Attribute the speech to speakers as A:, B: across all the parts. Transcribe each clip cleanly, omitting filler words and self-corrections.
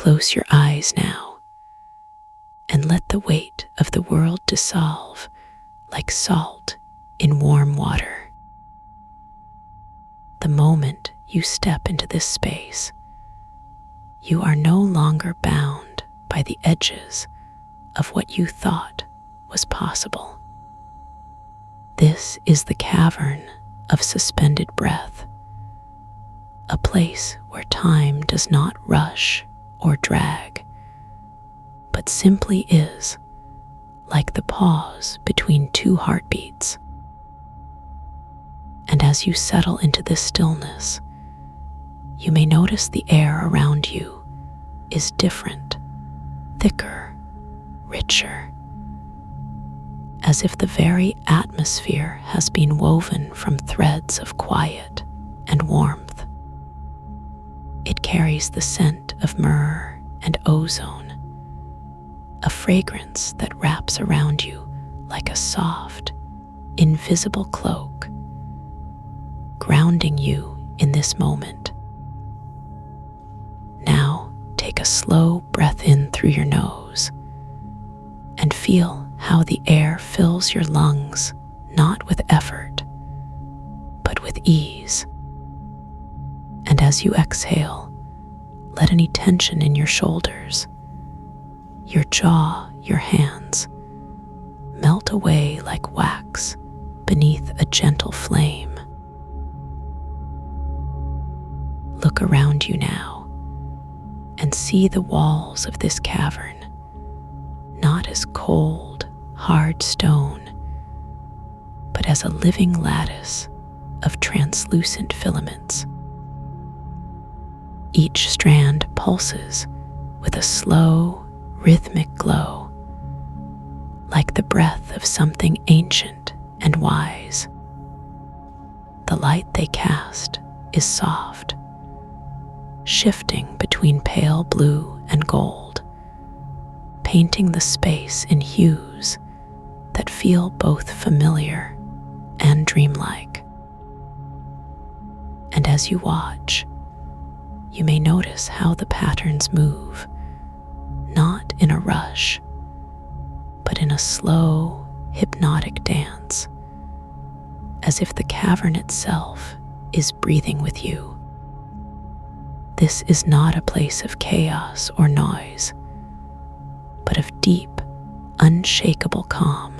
A: Close your eyes now and let the weight of the world dissolve like salt in warm water. The moment you step into this space, you are no longer bound by the edges of what you thought was possible. This is the cavern of suspended breath, a place where time does not rush or drag, but simply is, like the pause between two heartbeats. And as you settle into this stillness, you may notice the air around you is different, thicker, richer, as if the very atmosphere has been woven from threads of quiet and warmth. It carries the scent of myrrh and ozone, a fragrance that wraps around you like a soft, invisible cloak, grounding you in this moment. Now take a slow breath in through your nose and feel how the air fills your lungs, not with effort, but with ease. And as you exhale, let any tension in your shoulders, your jaw, your hands, melt away like wax beneath a gentle flame. Look around you now and see the walls of this cavern not as cold, hard stone, but as a living lattice of translucent filaments. Each strand pulses with a slow, rhythmic glow, like the breath of something ancient and wise. The light they cast is soft, shifting between pale blue and gold, painting the space in hues that feel both familiar and dreamlike. And as you watch, you may notice how the patterns move, not in a rush, but in a slow, hypnotic dance, as if the cavern itself is breathing with you. This is not a place of chaos or noise, but of deep, unshakable calm.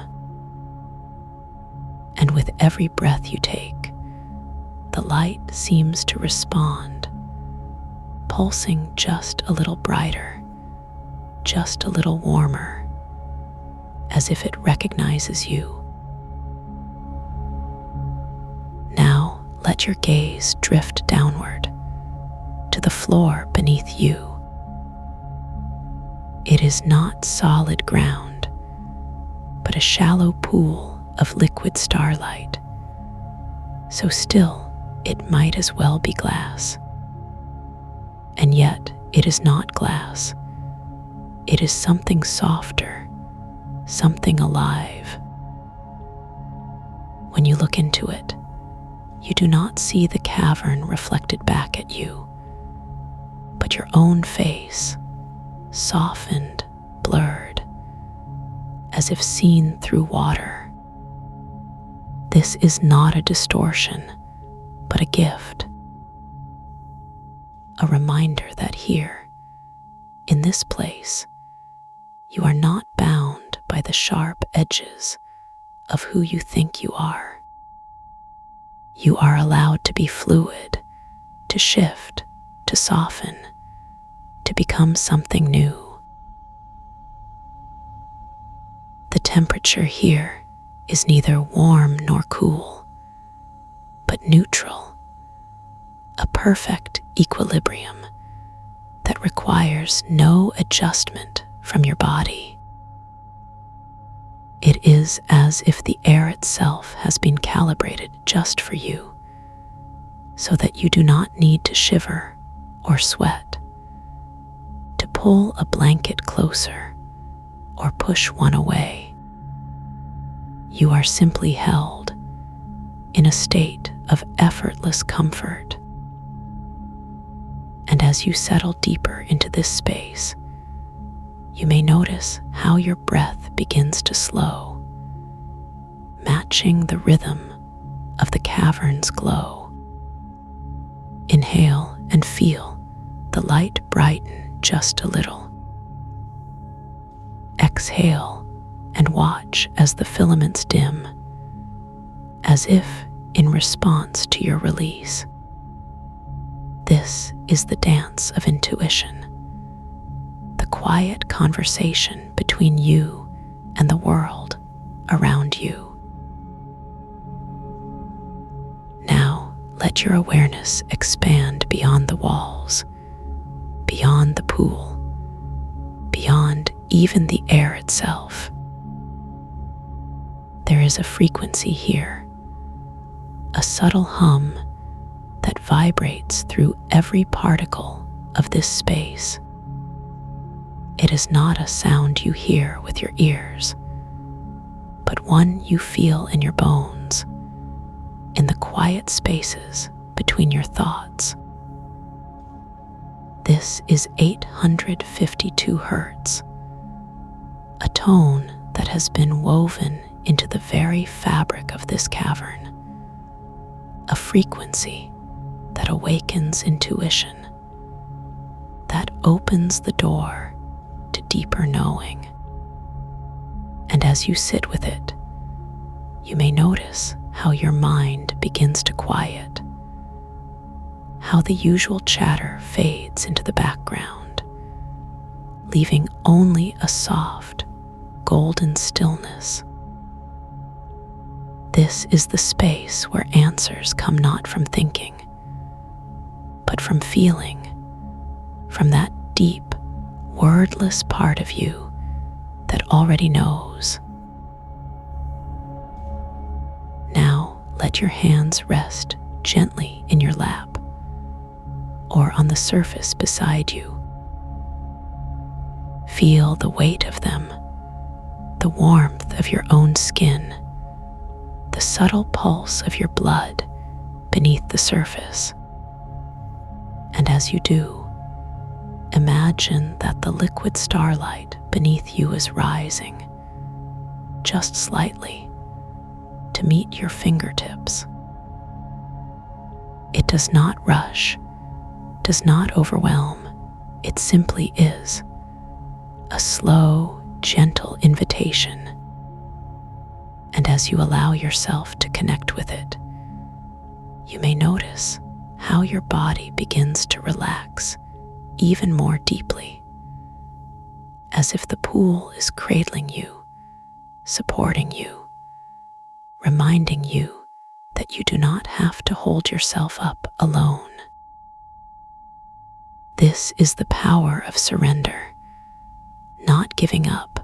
A: And with every breath you take, the light seems to respond, pulsing just a little brighter, just a little warmer, as if it recognizes you. Now let your gaze drift downward to the floor beneath you. It is not solid ground, but a shallow pool of liquid starlight, so still it might as well be glass. And yet it is not glass. It is something softer, something alive. When you look into it, you do not see the cavern reflected back at you, but your own face, softened, blurred, as if seen through water. This is not a distortion, but a gift. A reminder that here, in this place, you are not bound by the sharp edges of who you think you are. You are allowed to be fluid, to shift, to soften, to become something new. The temperature here is neither warm nor cool, but neutral, a perfect equilibrium that requires no adjustment from your body. It is as if the air itself has been calibrated just for you, so that you do not need to shiver or sweat, to pull a blanket closer or push one away. You are simply held in a state of effortless comfort. And as you settle deeper into this space, you may notice how your breath begins to slow, matching the rhythm of the cavern's glow. Inhale and feel the light brighten just a little. Exhale and watch as the filaments dim, as if in response to your release. This is the dance of intuition, the quiet conversation between you and the world around you. Now, let your awareness expand beyond the walls, beyond the pool, beyond even the air itself. There is a frequency here, a subtle hum that vibrates through every particle of this space. It is not a sound you hear with your ears, but one you feel in your bones, in the quiet spaces between your thoughts. This is 852 Hertz, a tone that has been woven into the very fabric of this cavern, a frequency that awakens intuition, that opens the door to deeper knowing. And as you sit with it, you may notice how your mind begins to quiet, how the usual chatter fades into the background, leaving only a soft, golden stillness. This is the space where answers come not from thinking, but from feeling, from that deep, wordless part of you that already knows. Now let your hands rest gently in your lap or on the surface beside you. Feel the weight of them, the warmth of your own skin, the subtle pulse of your blood beneath the surface. And as you do, imagine that the liquid starlight beneath you is rising, just slightly, to meet your fingertips. It does not rush, does not overwhelm. It simply is a slow, gentle invitation. And as you allow yourself to connect with it, you may notice how your body begins to relax even more deeply, as if the pool is cradling you, supporting you, reminding you that you do not have to hold yourself up alone. This is the power of surrender, not giving up,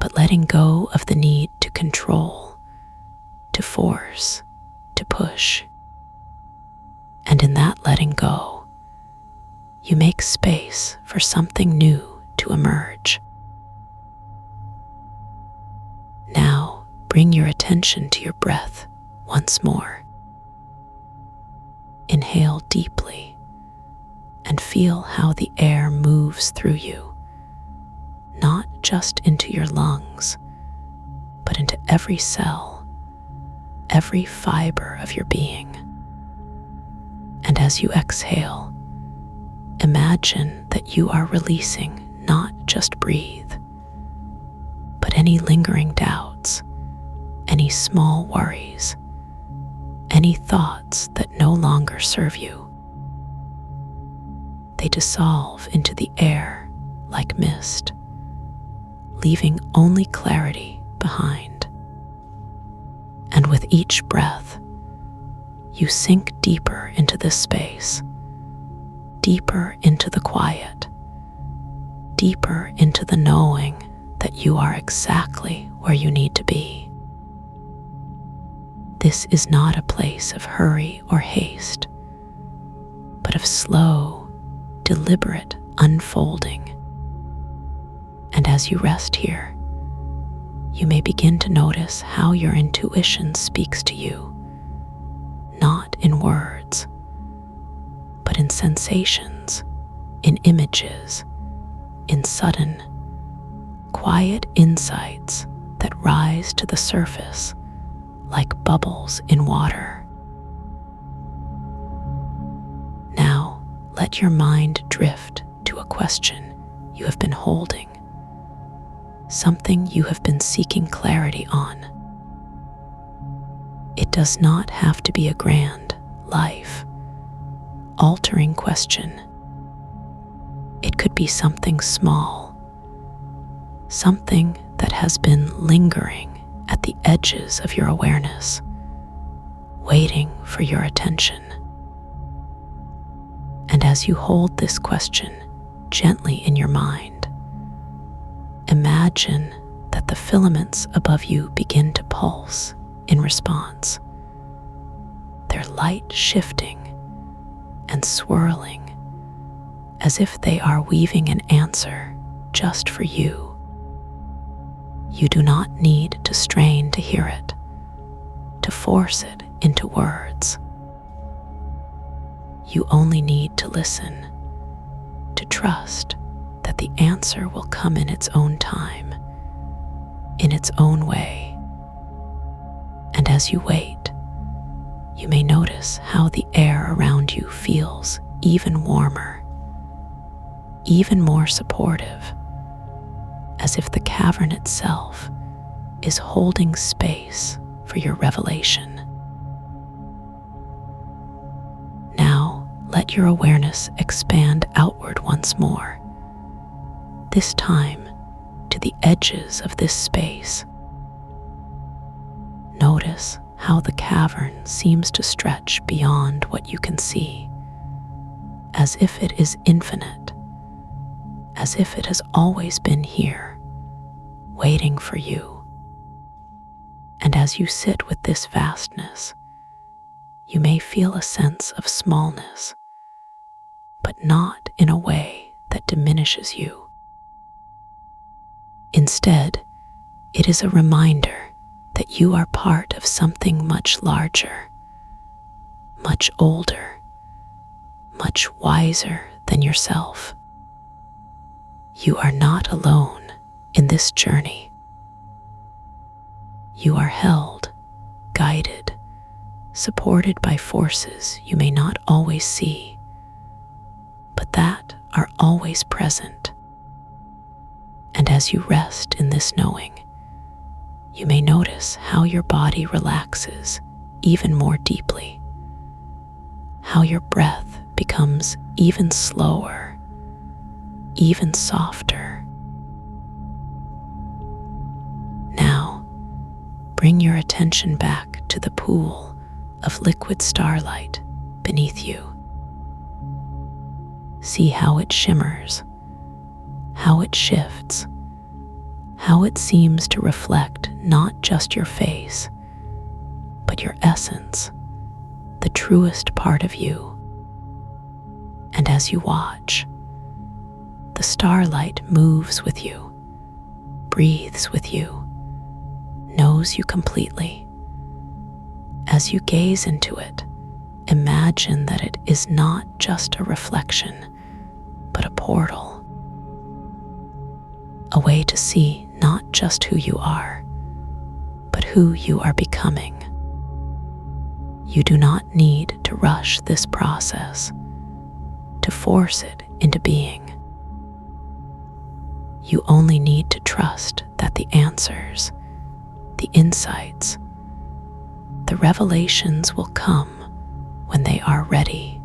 A: but letting go of the need to control, to force, to push. And in that letting go, you make space for something new to emerge. Now, bring your attention to your breath once more. Inhale deeply and feel how the air moves through you, not just into your lungs, but into every cell, every fiber of your being. And as you exhale, imagine that you are releasing not just breathe, but any lingering doubts, any small worries, any thoughts that no longer serve you. They dissolve into the air like mist, leaving only clarity behind. And with each breath, you sink deeper into this space, deeper into the quiet, deeper into the knowing that you are exactly where you need to be. This is not a place of hurry or haste, but of slow, deliberate unfolding. And as you rest here, you may begin to notice how your intuition speaks to you, not in words, but in sensations in images, in sudden, quiet insights that rise to the surface like bubbles in water. Now, let your mind drift to a question you have been holding, something you have been seeking clarity on. It does not have to be a grand, life-altering question. It could be something small, something that has been lingering at the edges of your awareness, waiting for your attention. And as you hold this question gently in your mind, imagine that the filaments above you begin to pulse in response, their light shifting and swirling as if they are weaving an answer just for you. You do not need to strain to hear it, to force it into words. You only need to listen, to trust that the answer will come in its own time, in its own way. And as you wait, you may notice how the air around you feels even warmer, even more supportive, as if the cavern itself is holding space for your revelation. Now, let your awareness expand outward once more, this time to the edges of this space. Notice how the cavern seems to stretch beyond what you can see, as if it is infinite, as if it has always been here, waiting for you. And as you sit with this vastness, you may feel a sense of smallness, but not in a way that diminishes you. Instead, it is a reminder that you are part of something much larger, much older, much wiser than yourself. You are not alone in this journey. You are held, guided, supported by forces you may not always see, but that are always present. And as you rest in this knowing, you may notice how your body relaxes even more deeply, how your breath becomes even slower, even softer. Now, bring your attention back to the pool of liquid starlight beneath you. See how it shimmers, how it shifts, how it seems to reflect not just your face, but your essence, the truest part of you. And as you watch, the starlight moves with you, breathes with you, knows you completely. As you gaze into it, imagine that it is not just a reflection, but a portal, a way to see not just who you are, but who you are becoming. You do not need to rush this process, to force it into being. You only need to trust that the answers, the insights, the revelations will come when they are ready.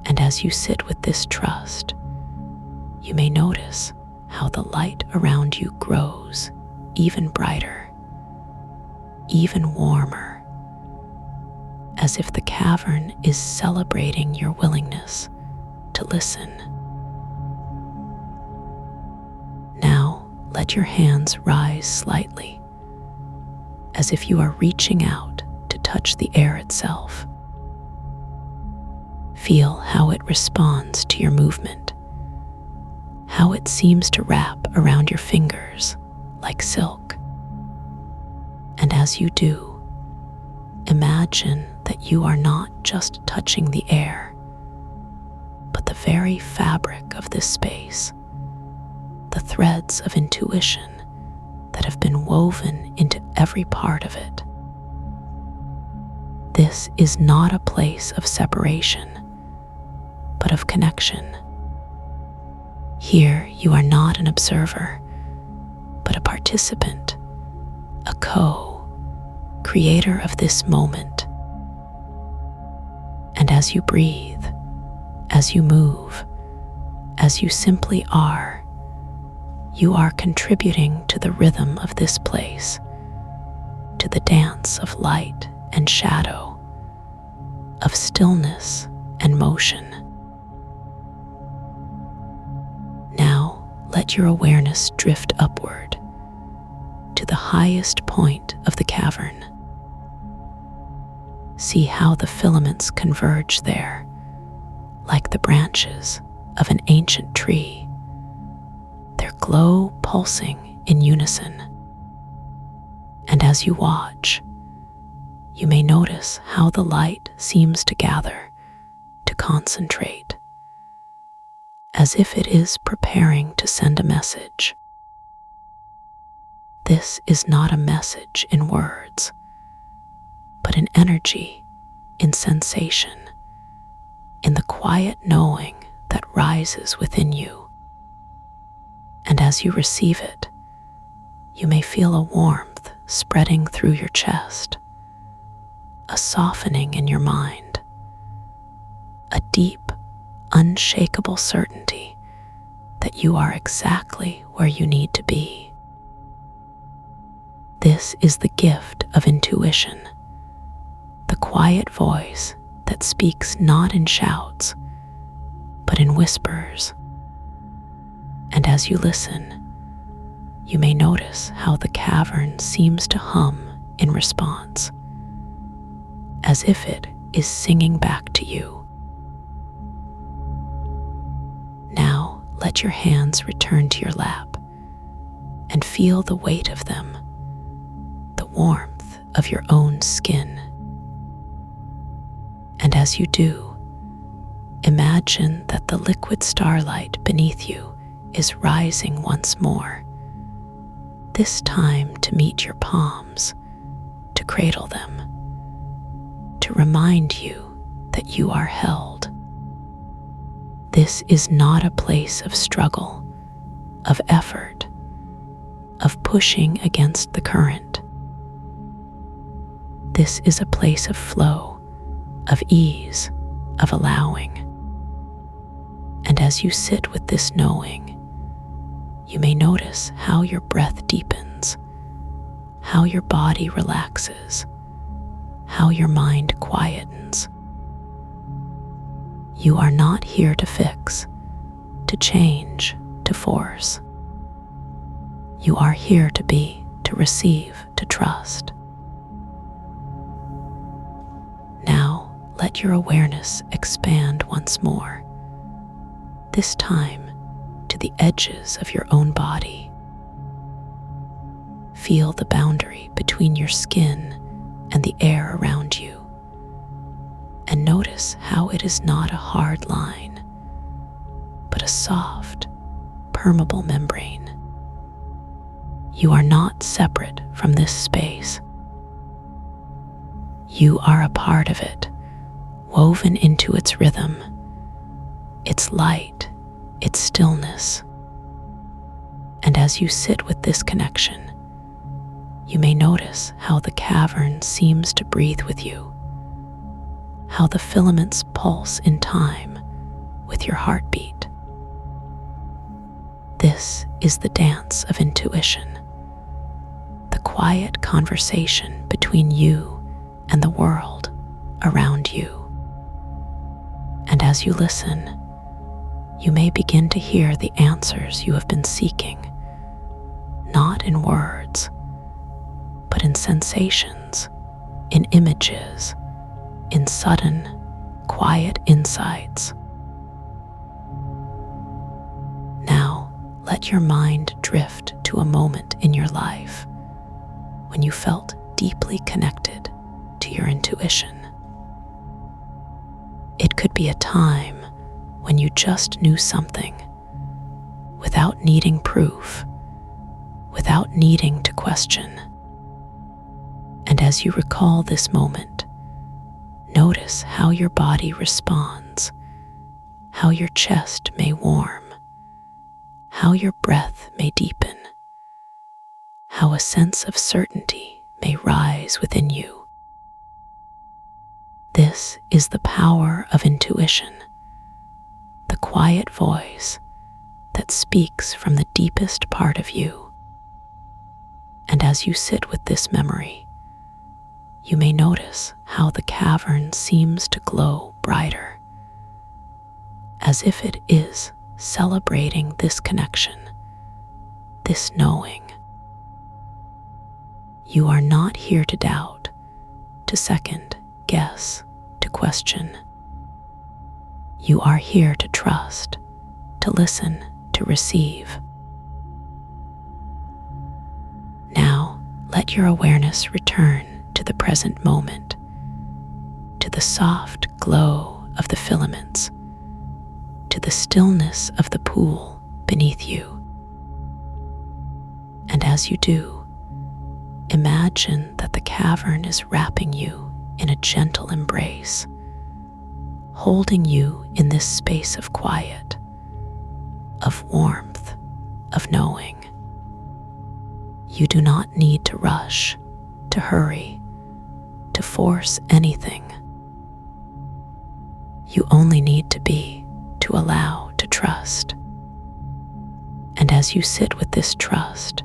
A: And as you sit with this trust, you may notice how the light around you grows even brighter, even warmer, as if the cavern is celebrating your willingness to listen. Now, let your hands rise slightly, as if you are reaching out to touch the air itself. Feel how it responds to your movement, how it seems to wrap around your fingers like silk. And as you do, imagine that you are not just touching the air, but the the very fabric of this space, the threads of intuition that have been woven into every part of it. This is not a place of separation, but of connection. Here you are not an observer, but a participant, a co-creator of this moment. And as you breathe, as you move, as you simply are, you are contributing to the rhythm of this place, to the dance of light and shadow, of stillness and motion. Now let your awareness drift upward to the highest point of the cavern. See how the filaments converge there, like the branches of an ancient tree, their glow pulsing in unison. And as you watch, you may notice how the light seems to gather, to concentrate, as if it is preparing to send a message. This is not a message in words, but in energy, in sensation, in the quiet knowing that rises within you. And as you receive it, you may feel a warmth spreading through your chest, a softening in your mind, a deep, unshakable certainty that you are exactly where you need to be. This is the gift of intuition, the quiet voice that speaks not in shouts, but in whispers. And as you listen, you may notice how the cavern seems to hum in response, as if it is singing back to you. Now let your hands return to your lap and feel the weight of them, the warmth of your own skin. And as you do, imagine that the liquid starlight beneath you is rising once more, this time to meet your palms, to cradle them, to remind you that you are held. This is not a place of struggle, of effort, of pushing against the current. This is a place of flow, of ease, of allowing. And as you sit with this knowing, you may notice how your breath deepens, how your body relaxes, how your mind quietens. You are not here to fix, to change, to force. You are here to be, to receive, to trust. Now let your awareness expand once more, this time to the edges of your own body. Feel the boundary between your skin and the air around you, and notice how it is not a hard line, but a soft, permeable membrane. You are not separate from this space. You are a part of it, woven into its rhythm, its light, its stillness. And as you sit with this connection, you may notice how the cavern seems to breathe with you, how the filaments pulse in time with your heartbeat. This is the dance of intuition, the quiet conversation between you and the world around you. And as you listen, you may begin to hear the answers you have been seeking, not in words, but in sensations, in images, in sudden, quiet insights. Now, let your mind drift to a moment in your life when you felt deeply connected to your intuition. It could be a time when you just knew something without needing proof, without needing to question. And as you recall this moment, notice how your body responds, how your chest may warm, how your breath may deepen, how a sense of certainty may rise within you. This is the power of intuition, the quiet voice that speaks from the deepest part of you. And as you sit with this memory, you may notice how the cavern seems to glow brighter, as if it is celebrating this connection, this knowing. You are not here to doubt, to second guess, to question. You are here to trust, to listen, to receive. Now, let your awareness return to the present moment, to the soft glow of the filaments, to the stillness of the pool beneath you. And as you do, imagine that the cavern is wrapping you in a gentle embrace, holding you in this space of quiet, of warmth, of knowing. You do not need to rush, to hurry, to force anything. You only need to be, to allow, to trust. And as you sit with this trust,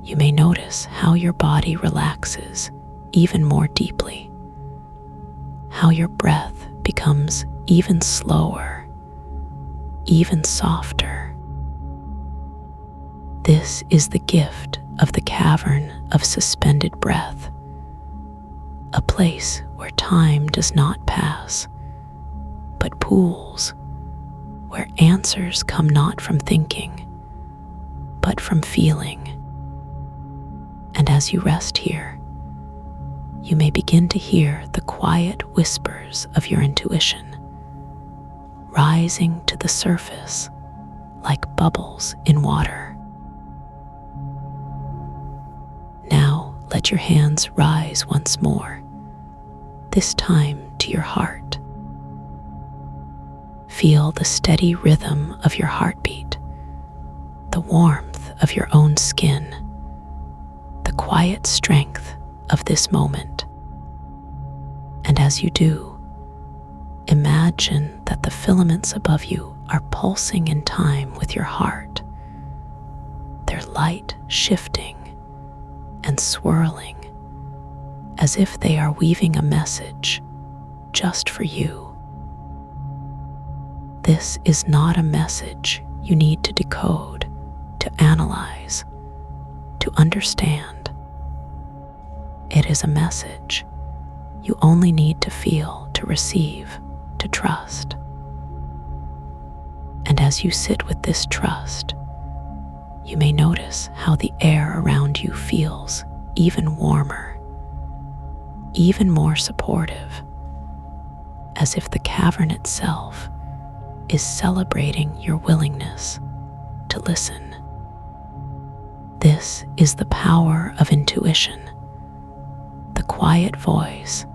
A: you may notice how your body relaxes even more deeply, how your breath becomes even slower, even softer. This is the gift of the cavern of suspended breath, a place where time does not pass, but pools, where answers come not from thinking, but from feeling. And as you rest here, you may begin to hear the quiet whispers of your intuition, rising to the surface like bubbles in water. Now let your hands rise once more, this time to your heart. Feel the steady rhythm of your heartbeat, the warmth of your own skin, the quiet strength of this moment. And as you do, imagine that the filaments above you are pulsing in time with your heart, their light shifting and swirling as if they are weaving a message just for you. This is not a message you need to decode, to analyze, to understand. It is a message you only need to feel, to receive, to trust. And as you sit with this trust, you may notice how the air around you feels even warmer, even more supportive, as if the cavern itself is celebrating your willingness to listen. This is the power of intuition, the quiet voice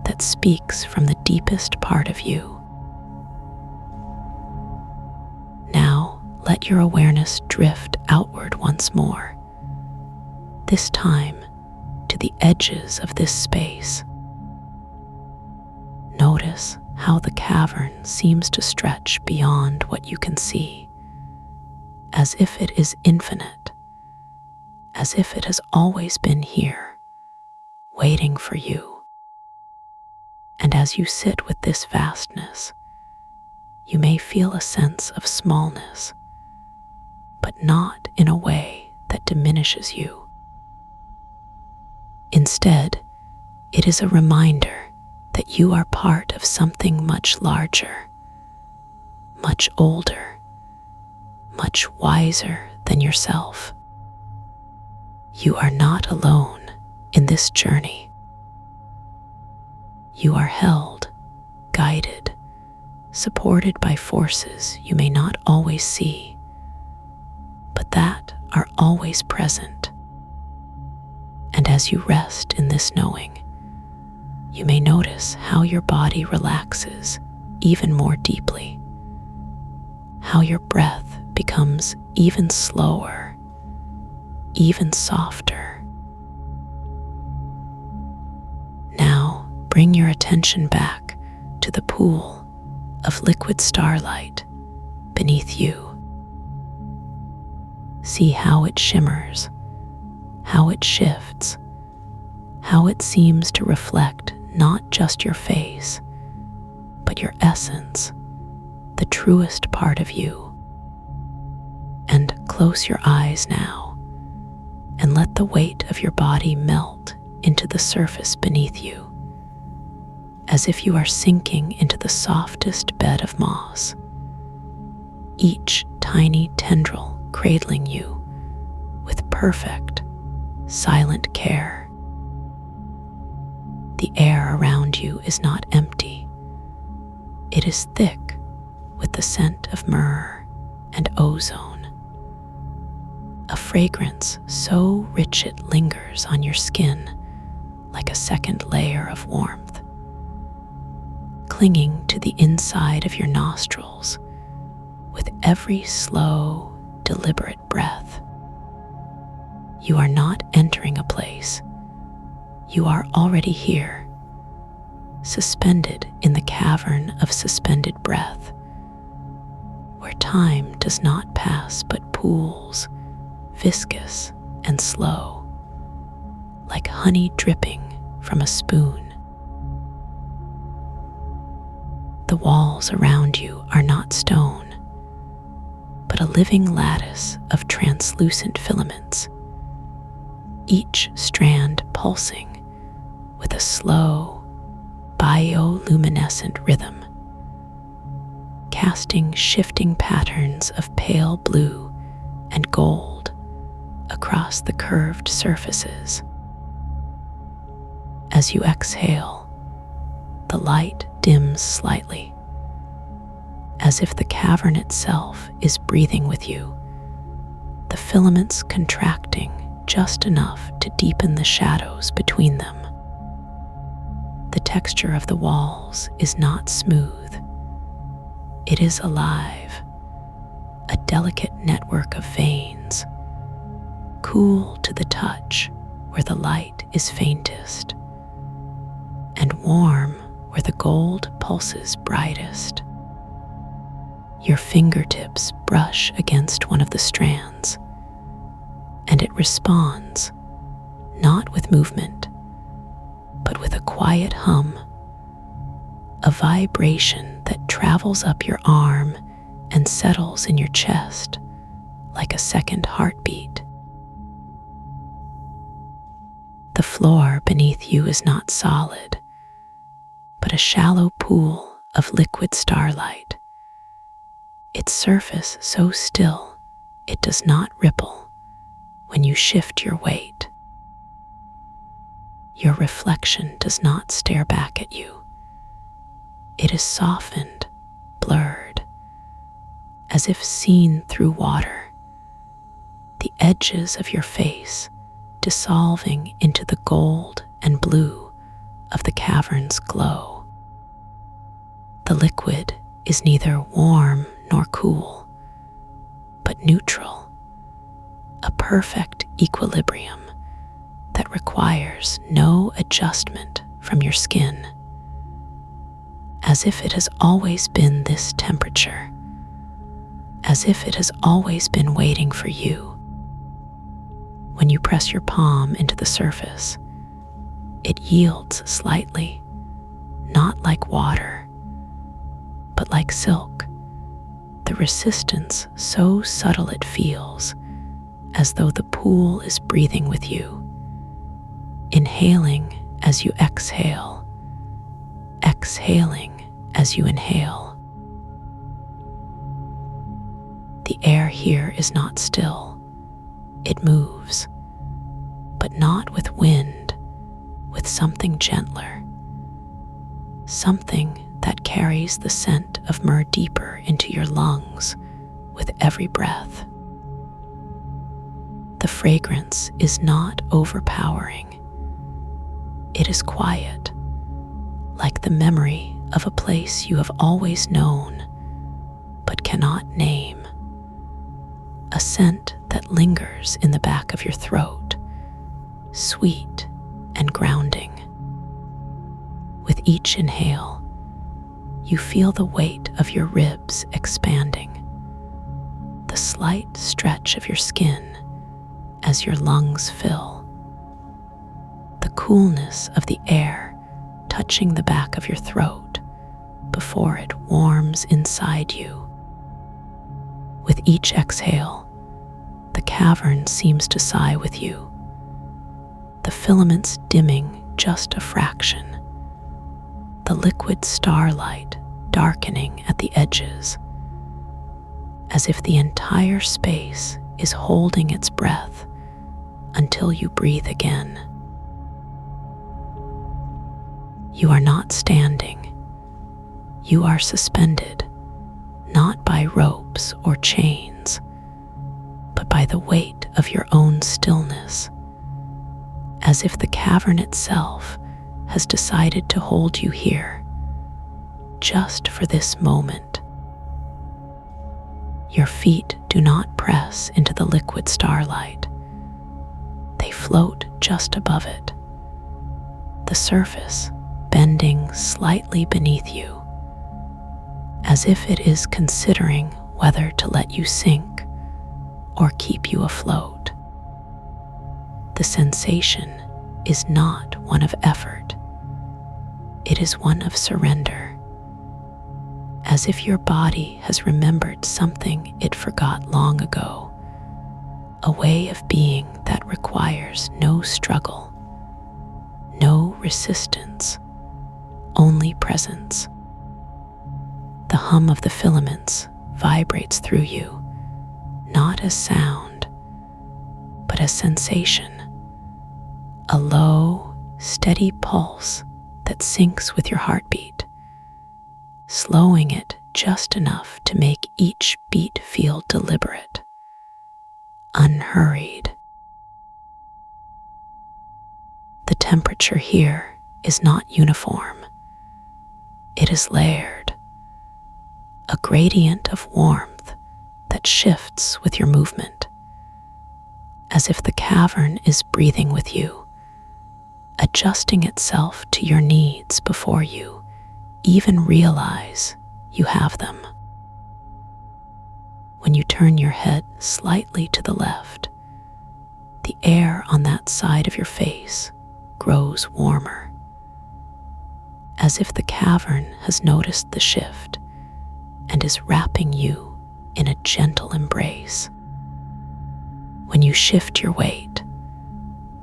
A: that speaks from the deepest part of you. Now let your awareness drift outward once more, this time to the edges of this space. Notice how the cavern seems to stretch beyond what you can see, as if it is infinite, as if it has always been here, waiting for you. And as you sit with this vastness, you may feel a sense of smallness, but not in a way that diminishes you. Instead, it is a reminder that you are part of something much larger, much older, much wiser than yourself. You are not alone in this journey. You are held, guided, supported by forces you may not always see, but that are always present. And as you rest in this knowing, you may notice how your body relaxes even more deeply, how your breath becomes even slower, even softer. Now bring your attention back to the pool of liquid starlight beneath you. See how it shimmers, how it shifts, how it seems to reflect not just your face, but your essence, the truest part of you. And close your eyes now and let the weight of your body melt into the surface beneath you, as if you are sinking into the softest bed of moss, each tiny tendril cradling you with perfect, silent care. The air around you is not empty. It is thick with the scent of myrrh and ozone, a fragrance so rich it lingers on your skin like a second layer of warmth, clinging to the inside of your nostrils with every slow, deliberate breath. You are not entering a place. You are already here, suspended in the cavern of suspended breath, where time does not pass but pools, viscous and slow, like honey dripping from a spoon. The walls around you are not stone, but a living lattice of translucent filaments, each strand pulsing with a slow, bioluminescent rhythm, casting shifting patterns of pale blue and gold across the curved surfaces. As you exhale, the light dims slightly, as if the cavern itself is breathing with you, the filaments contracting just enough to deepen the shadows between them. The texture of the walls is not smooth. It is alive, a delicate network of veins, cool to the touch where the light is faintest, and warm where the gold pulses brightest. Your fingertips brush against one of the strands, and it responds, not with movement, but with a quiet hum, a vibration that travels up your arm and settles in your chest like a second heartbeat. The floor beneath you is not solid, but a shallow pool of liquid starlight, its surface so still it does not ripple when you shift your weight. Your reflection does not stare back at you. It is softened, blurred, as if seen through water, the edges of your face dissolving into the gold and blue of the cavern's glow. The liquid is neither warm nor cool, but neutral, a perfect equilibrium that requires no adjustment from your skin, as if it has always been this temperature, as if it has always been waiting for you. When you press your palm into the surface, it yields slightly, not like water, but like silk, the resistance so subtle it feels as though the pool is breathing with you, inhaling as you exhale, exhaling as you inhale. The air here is not still. It moves, but not with wind, with something gentler, something that carries the scent of myrrh deeper into your lungs with every breath. The fragrance is not overpowering. It is quiet, like the memory of a place you have always known but cannot name. A scent that lingers in the back of your throat, sweet and grounding. With each inhale, you feel the weight of your ribs expanding, the slight stretch of your skin as your lungs fill, the coolness of the air touching the back of your throat before it warms inside you. With each exhale, the cavern seems to sigh with you, the filaments dimming just a fraction, the liquid starlight darkening at the edges, as if the entire space is holding its breath until you breathe again. You are not standing. You are suspended, not by ropes or chains, but by the weight of your own stillness, as if the cavern itself has decided to hold you here, just for this moment. Your feet do not press into the liquid starlight. They float just above it, the surface bending slightly beneath you, as if it is considering whether to let you sink or keep you afloat. The sensation is not one of effort. It is one of surrender, as if your body has remembered something it forgot long ago, a way of being that requires no struggle, no resistance, only presence. The hum of the filaments vibrates through you, not as sound, but as sensation, a low, steady pulse that syncs with your heartbeat, slowing it just enough to make each beat feel deliberate, unhurried. The temperature here is not uniform. It is layered, a gradient of warmth that shifts with your movement, as if the cavern is breathing with you, adjusting itself to your needs before you even realize you have them. When you turn your head slightly to the left, the air on that side of your face grows warmer, as if the cavern has noticed the shift and is wrapping you in a gentle embrace. When you shift your weight,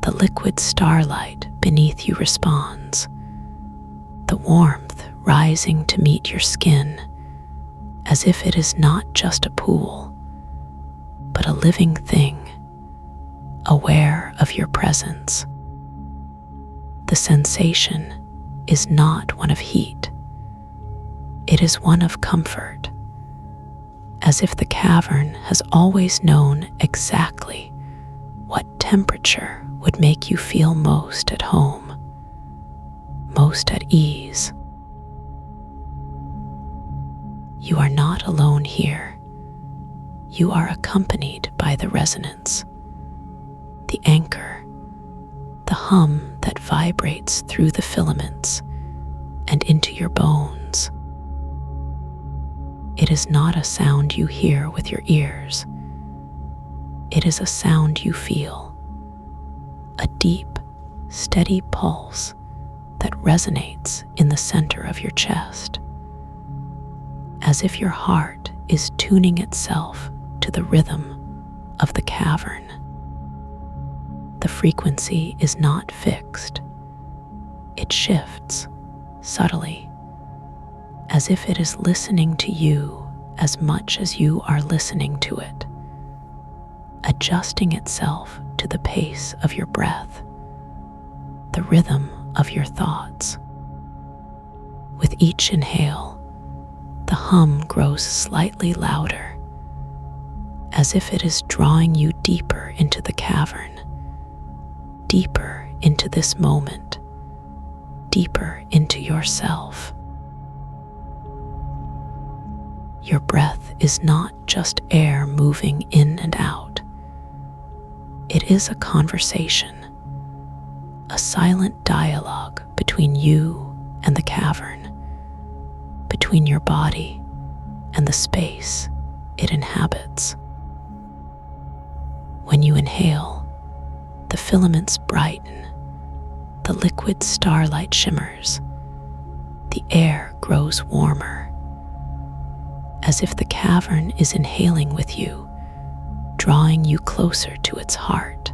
A: the liquid starlight beneath you responds, the warmth rising to meet your skin, as if it is not just a pool, but a living thing, aware of your presence. The sensation is not one of heat. It is one of comfort, as if the cavern has always known exactly what temperature would make you feel most at home, most at ease. You are not alone here. You are accompanied by the resonance, the anchor, the hum that vibrates through the filaments and into your bones. It is not a sound you hear with your ears. It is a sound you feel, a deep, steady pulse that resonates in the center of your chest, as if your heart is tuning itself to the rhythm of the cavern. The frequency is not fixed. It shifts subtly, as if it is listening to you as much as you are listening to it, adjusting itself to the pace of your breath, the rhythm of your thoughts. With each inhale, the hum grows slightly louder, as if it is drawing you deeper into the cavern, deeper into this moment, deeper into yourself. Your breath is not just air moving in and out. It is a conversation, a silent dialogue between you and the cavern, between your body and the space it inhabits. When you inhale, the filaments brighten, the liquid starlight shimmers, the air grows warmer, as if the cavern is inhaling with you, drawing you closer to its heart.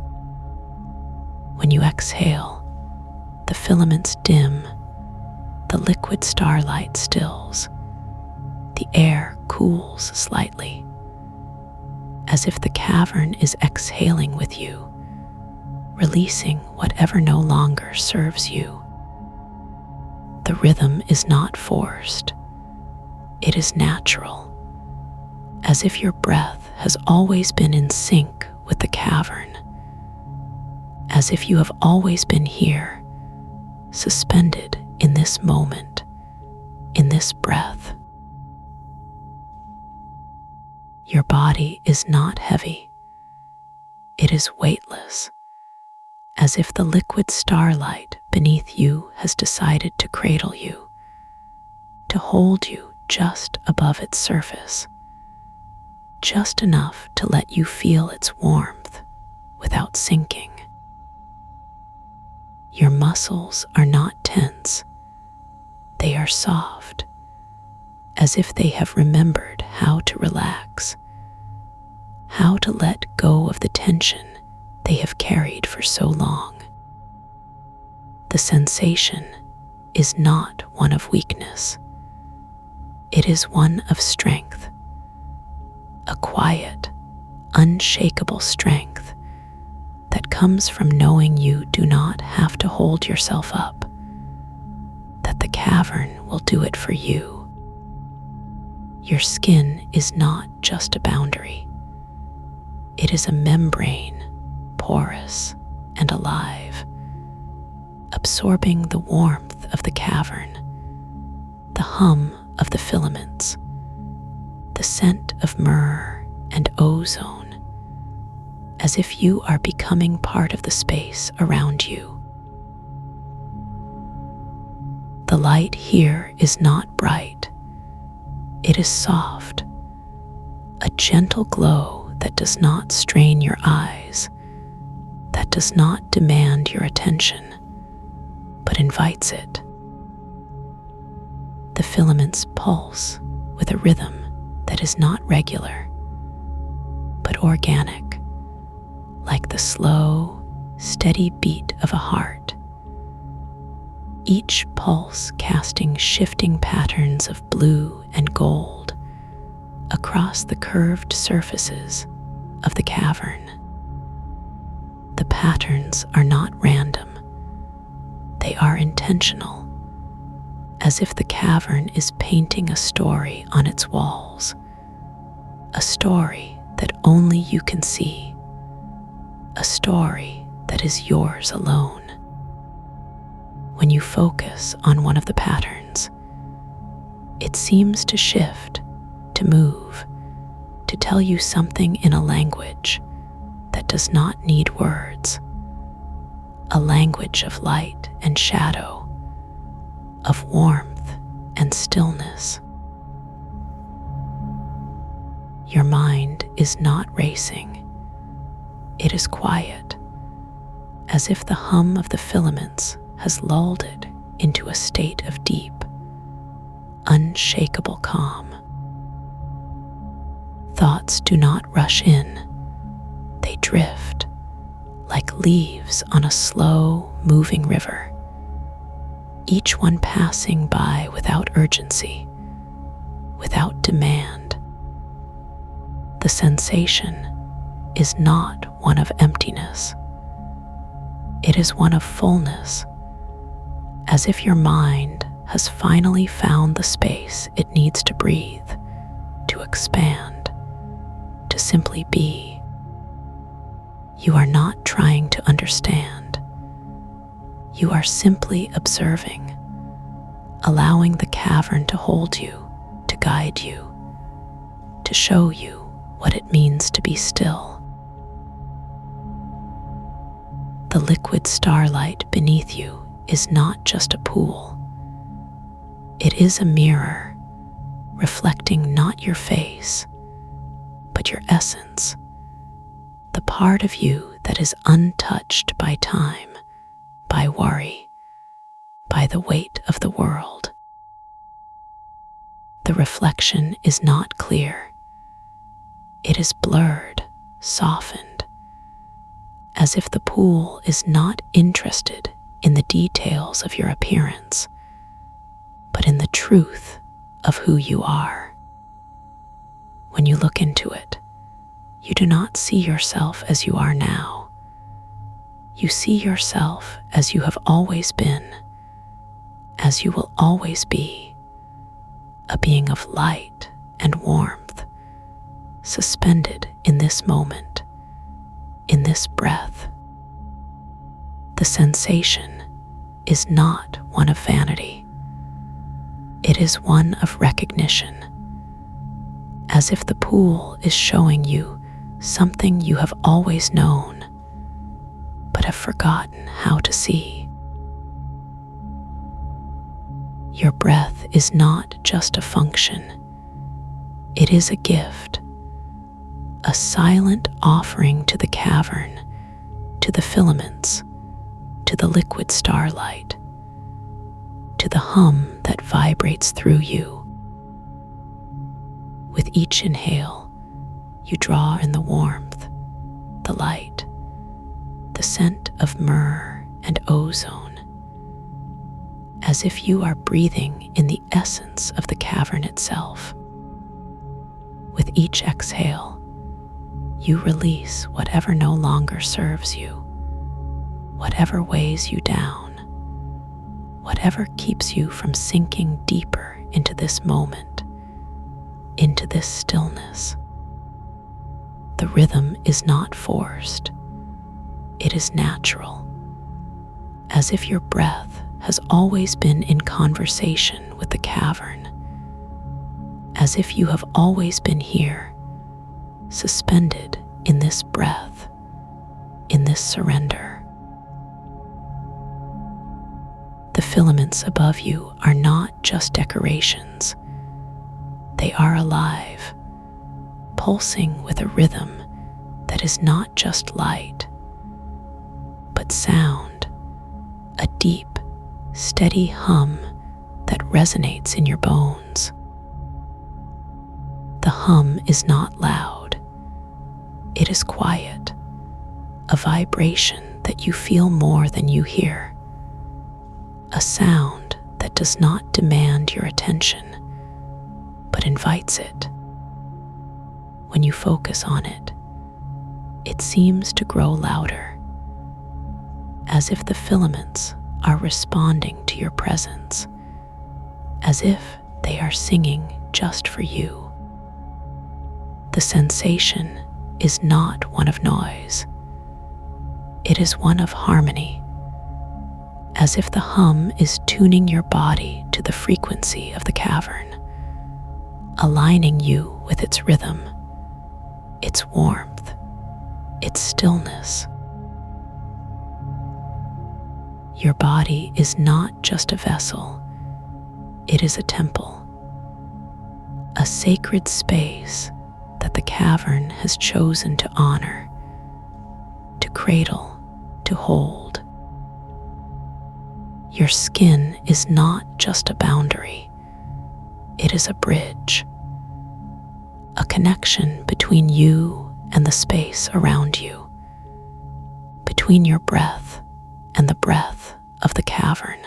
A: When you exhale, the filaments dim, the liquid starlight stills, the air cools slightly, as if the cavern is exhaling with you, releasing whatever no longer serves you. The rhythm is not forced. It is natural, as if your breath has always been in sync with the cavern, as if you have always been here, suspended in this moment, in this breath. Your body is not heavy. It is weightless, as if the liquid starlight beneath you has decided to cradle you, to hold you just above its surface, just enough to let you feel its warmth without sinking. Your muscles are not tense. They are soft, as if they have remembered how to relax, how to let go of the tension they have carried for so long. The sensation is not one of weakness. It is one of strength, a quiet, unshakable strength that comes from knowing you do not have to hold yourself up, that the cavern will do it for you. Your skin is not just a boundary. It is a membrane, porous and alive, absorbing the warmth of the cavern, the hum of the filaments, the scent of myrrh and ozone, as if you are becoming part of the space around you. The light here is not bright. It is soft, a gentle glow that does not strain your eyes, that does not demand your attention, but invites it. The filaments pulse with a rhythm that is not regular, but organic, like the slow, steady beat of a heart. Each pulse casting shifting patterns of blue and gold across the curved surfaces of the cavern. The patterns are not random. They are intentional, as if the cavern is painting a story on its walls, a story that only you can see, a story that is yours alone. When you focus on one of the patterns, it seems to shift, to move, to tell you something in a language that does not need words, a language of light and shadow, of warmth and stillness. Your mind is not racing. It is quiet, as if the hum of the filaments has lulled it into a state of deep, unshakable calm. Thoughts do not rush in. They drift like leaves on a slow, moving river, each one passing by without urgency, without demand. The sensation is not one of emptiness. It is one of fullness, as if your mind has finally found the space it needs to breathe, to expand, to simply be. You are not trying to understand. You are simply observing, allowing the cavern to hold you, to guide you, to show you what it means to be still. The liquid starlight beneath you is not just a pool. It is a mirror, reflecting not your face, but your essence, the part of you that is untouched by time, by worry, by the weight of the world. The reflection is not clear. It is blurred, softened, as if the pool is not interested in the details of your appearance, but in the truth of who you are. When you look into it, you do not see yourself as you are now. You see yourself as you have always been, as you will always be, a being of light and warmth, suspended in this moment, in this breath. The sensation is not one of vanity. It is one of recognition, as if the pool is showing you something you have always known, but have forgotten how to see. Your breath is not just a function. It is a gift, a silent offering to the cavern, to the filaments, to the liquid starlight, to the hum that vibrates through you. With each inhale, you draw in the warmth, the light, the scent of myrrh and ozone, as if you are breathing in the essence of the cavern itself. With each exhale, you release whatever no longer serves you, whatever weighs you down, whatever keeps you from sinking deeper into this moment, into this stillness. The rhythm is not forced. It is natural, as if your breath has always been in conversation with the cavern, as if you have always been here, suspended in this breath, in this surrender. The filaments above you are not just decorations. They are alive, pulsing with a rhythm that is not just light, but sound, a deep, steady hum that resonates in your bones. The hum is not loud. It is quiet, a vibration that you feel more than you hear, a sound that does not demand your attention, but invites it. When you focus on it, it seems to grow louder, as if the filaments are responding to your presence, as if they are singing just for you. The sensation is not one of noise. It is one of harmony, as if the hum is tuning your body to the frequency of the cavern, aligning you with its rhythm, its warmth, its stillness. Your body is not just a vessel. It is a temple, a sacred space that the cavern has chosen to honor, to cradle, to hold. Your skin is not just a boundary. It is a bridge, a connection between you and the space around you, between your breath and the breath of the cavern.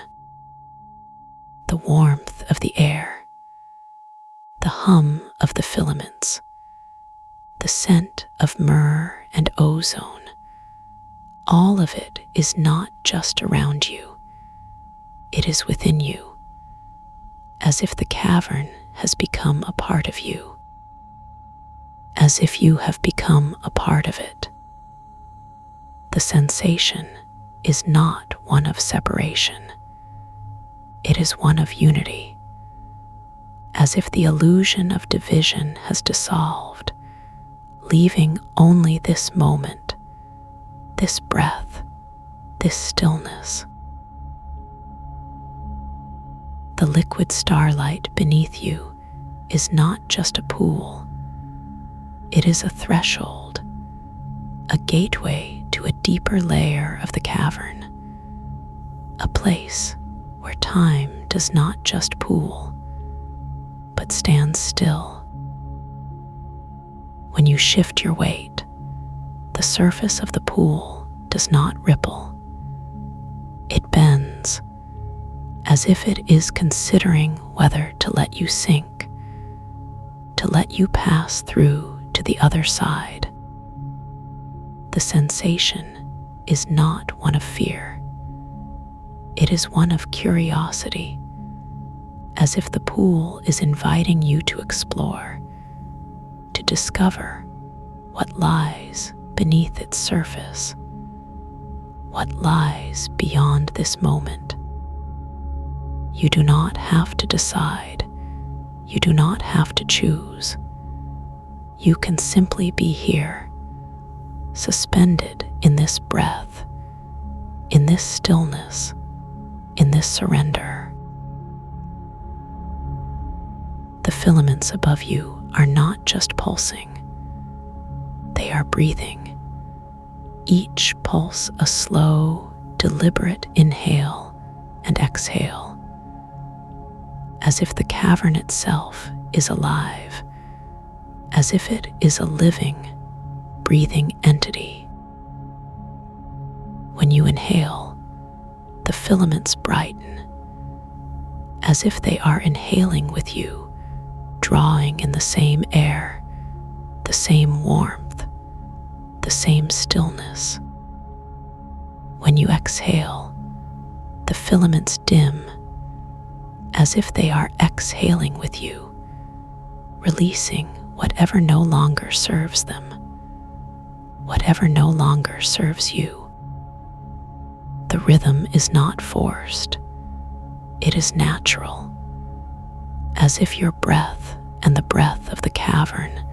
A: The warmth of the air, the hum of the filaments, the scent of myrrh and ozone, all of it is not just around you. It is within you, as if the cavern has become a part of you, as if you have become a part of it. The sensation is not one of separation. It is one of unity, as if the illusion of division has dissolved, leaving only this moment, this breath, this stillness. The liquid starlight beneath you is not just a pool. It is a threshold, a gateway to a deeper layer of the cavern, a place where time does not just pool, but stands still. When you shift your weight, the surface of the pool does not ripple. It bends, as if it is considering whether to let you sink, to let you pass through to the other side. The sensation is not one of fear. It is one of curiosity, as if the pool is inviting you to explore, to discover what lies beneath its surface, what lies beyond this moment. You do not have to decide. You do not have to choose. You can simply be here, suspended in this breath, in this stillness, in this surrender. The filaments above you are not just pulsing. They are breathing, each pulse a slow, deliberate inhale and exhale, as if the cavern itself is alive, as if it is a living, breathing entity. When you inhale, the filaments brighten, as if they are inhaling with you, drawing in the same air, the same warmth, the same stillness. When you exhale, the filaments dim, as if they are exhaling with you, releasing whatever no longer serves them, whatever no longer serves you. The rhythm is not forced. It is natural, as if your breath and the breath of the cavern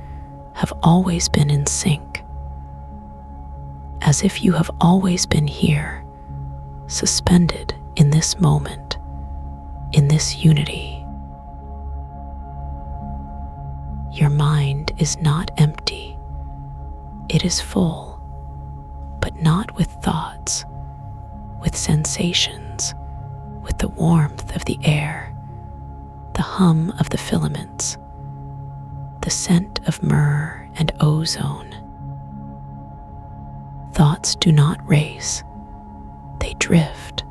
A: have always been in sync, as if you have always been here, suspended in this moment, in this unity. Your mind is not empty. It is full, but not with thoughts, with sensations, with the warmth of the air, the hum of the filaments, the scent of myrrh and ozone. Thoughts do not race. They drift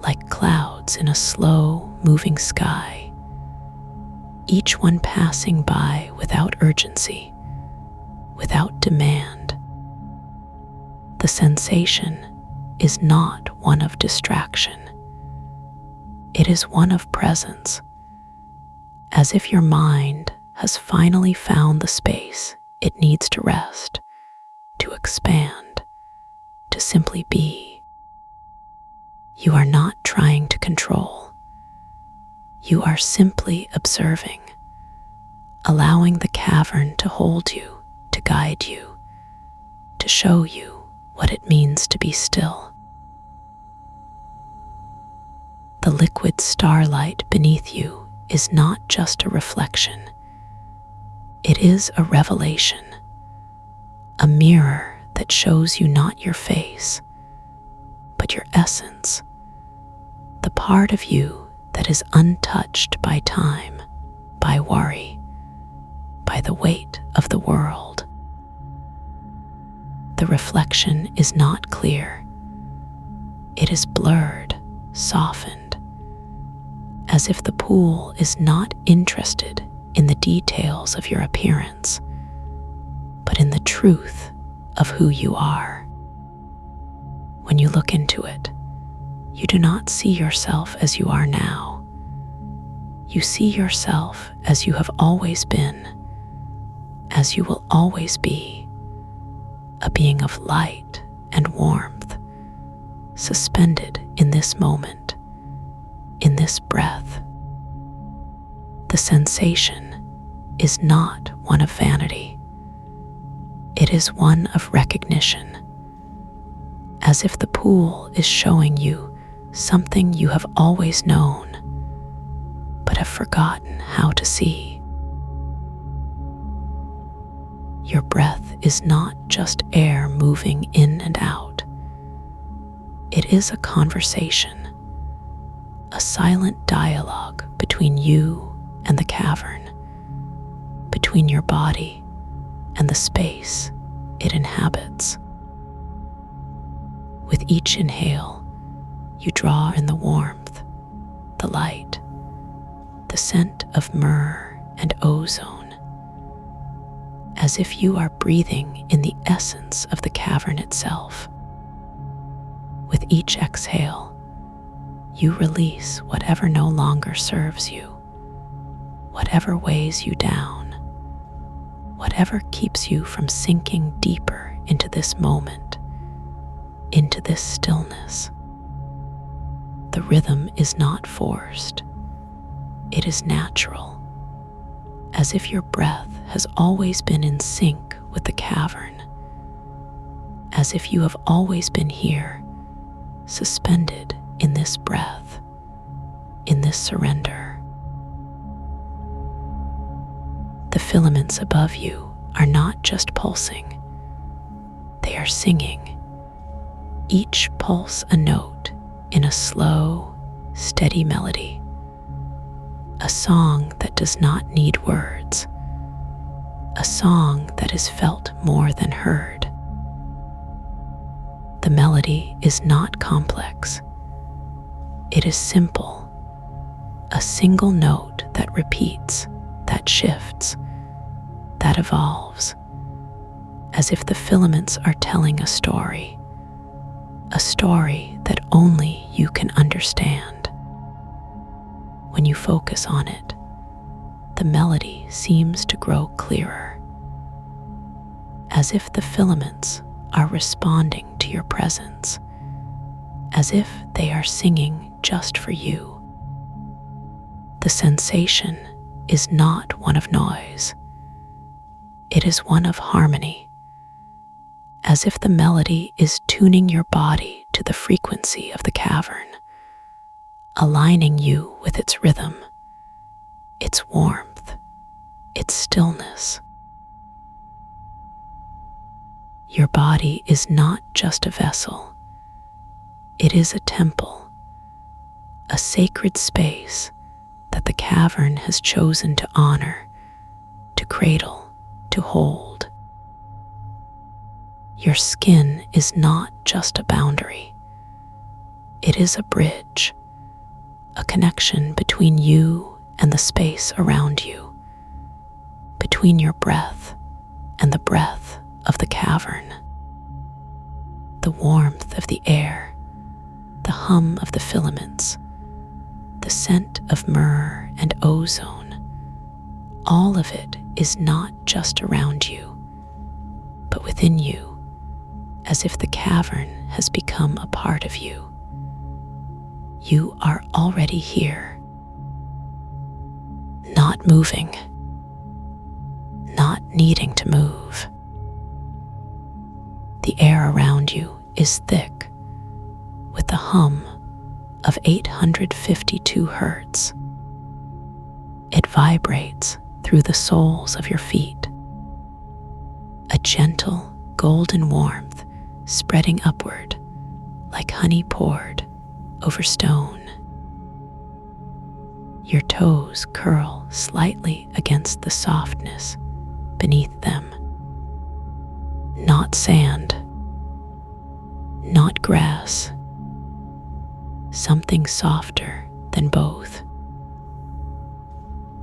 A: like clouds in a slow, moving sky, each one passing by without urgency, without demand. The sensation is not one of distraction. It is one of presence, as if your mind has finally found the space it needs to rest, to expand, to simply be. You are not trying to control. You are simply observing, allowing the cavern to hold you, to guide you, to show you what it means to be still. The liquid starlight beneath you is not just a reflection. It is a revelation, a mirror that shows you not your face, but your essence, the part of you that is untouched by time, by worry, by the weight of the world. The reflection is not clear. It is blurred, softened, as if the pool is not interested in the details of your appearance, but in the truth of who you are. When you look into it, you do not see yourself as you are now. You see yourself as you have always been, as you will always be, a being of light and warmth, suspended in this moment, in this breath. The sensation is not one of vanity. It is one of recognition, as if the pool is showing you something you have always known, but have forgotten how to see. Your breath is not just air moving in and out. It is a conversation, a silent dialogue between you and the cavern, between your body and the space it inhabits. With each inhale, you draw in the warmth, the light, the scent of myrrh and ozone, as if you are breathing in the essence of the cavern itself. With each exhale, you release whatever no longer serves you, whatever weighs you down, whatever keeps you from sinking deeper into this moment, into this stillness. The rhythm is not forced. It is natural, as if your breath has always been in sync with the cavern, as if you have always been here, suspended in this breath, in this surrender. The filaments above you are not just pulsing, they are singing, each pulse a note in a slow, steady melody, a song that does not need words, a song that is felt more than heard. The melody is not complex. It is simple, a single note that repeats, that shifts, that evolves, as if the filaments are telling a story that only you can understand. When you focus on it, the melody seems to grow clearer, as if the filaments are responding to your presence, as if they are singing just for you. The sensation is not one of noise. It is one of harmony, as if the melody is tuning your body to the frequency of the cavern, aligning you with its rhythm, its warmth, its stillness. Your body is not just a vessel. It is a temple, a sacred space that the cavern has chosen to honor, to cradle, to hold. Your skin is not just a boundary. It is a bridge, a connection between you and the space around you, between your breath and the breath of the cavern. The warmth of the air, the hum of the filaments, the scent of myrrh and ozone, all of it is not just around you, but within you, as if the cavern has become a part of you. You are already here, not moving, not needing to move. The air around you is thick with the hum of 852 Hertz. It vibrates through the soles of your feet, a gentle golden warmth spreading upward like honey poured over stone. Your toes curl slightly against the softness beneath them. Not sand, not grass, something softer than both,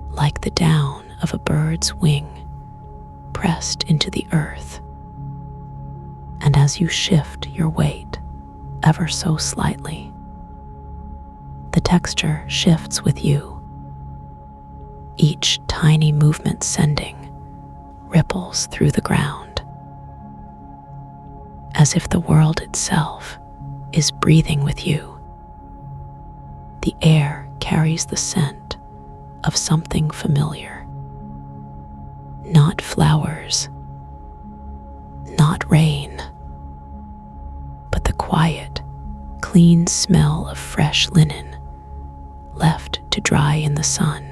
A: like the down of a bird's wing pressed into the earth. And as you shift your weight ever so slightly, the texture shifts with you, each tiny movement sending ripples through the ground, as if the world itself is breathing with you. The air carries the scent of something familiar. Not flowers, not rain, but the quiet, clean smell of fresh linen left to dry in the sun.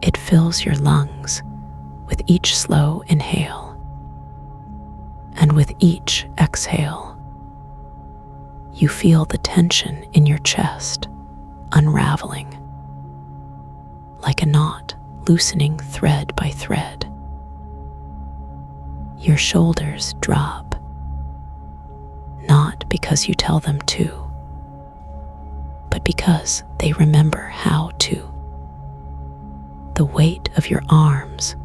A: It fills your lungs with each slow inhale, and with each exhale, you feel the tension in your chest unraveling, like a knot loosening thread by thread. Your shoulders drop, not because you tell them to, but because they remember how to. The weight of your arms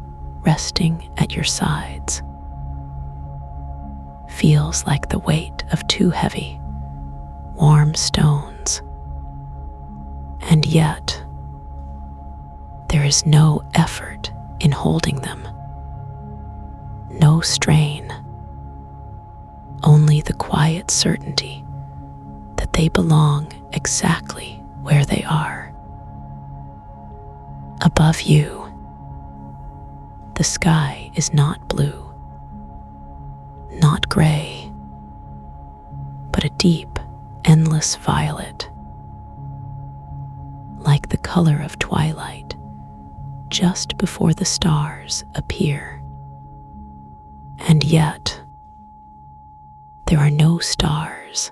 A: resting at your sides feels like the weight of two heavy, warm stones. And yet, there is no effort in holding them, no strain, only the quiet certainty that they belong exactly where they are. Above you, the sky is not blue, not gray, but a deep, endless violet, like the color of twilight just before the stars appear. And yet, there are no stars,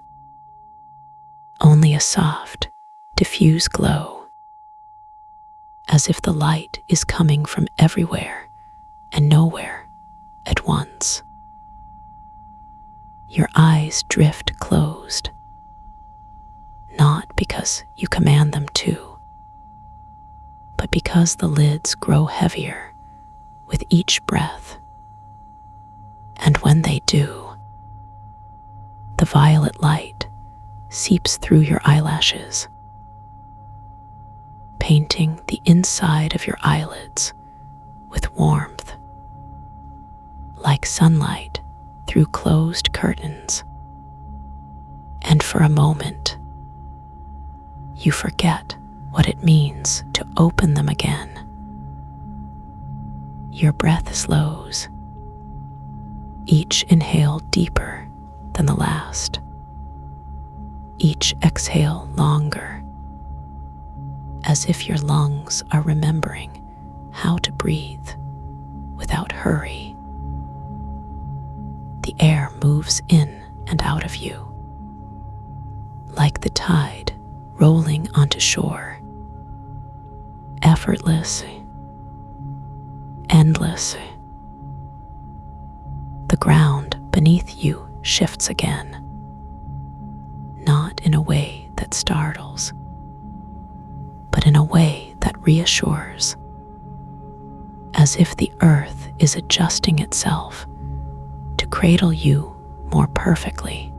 A: only a soft, diffuse glow, as if the light is coming from everywhere and nowhere at once. Your eyes drift closed, not because you command them to, but because the lids grow heavier with each breath. And when they do, the violet light seeps through your eyelashes, painting the inside of your eyelids with warmth, like sunlight through closed curtains. And for a moment, you forget what it means to open them again. Your breath slows, each inhale deeper than the last, each exhale longer, as if your lungs are remembering how to breathe without hurry. The air moves in and out of you, like the tide rolling onto shore, effortless, endless. The ground beneath you shifts again, not in a way that startles, but in a way that reassures, as if the earth is adjusting itself to cradle you more perfectly.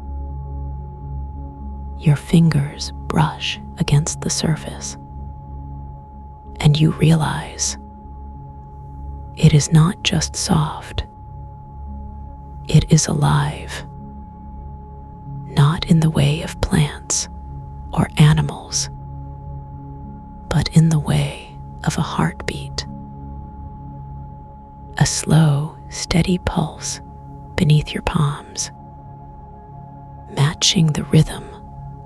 A: Your fingers brush against the surface, and you realize it is not just soft, it is alive, not in the way of plants or animals, but in the way of a heartbeat, a slow, steady pulse beneath your palms, matching the rhythm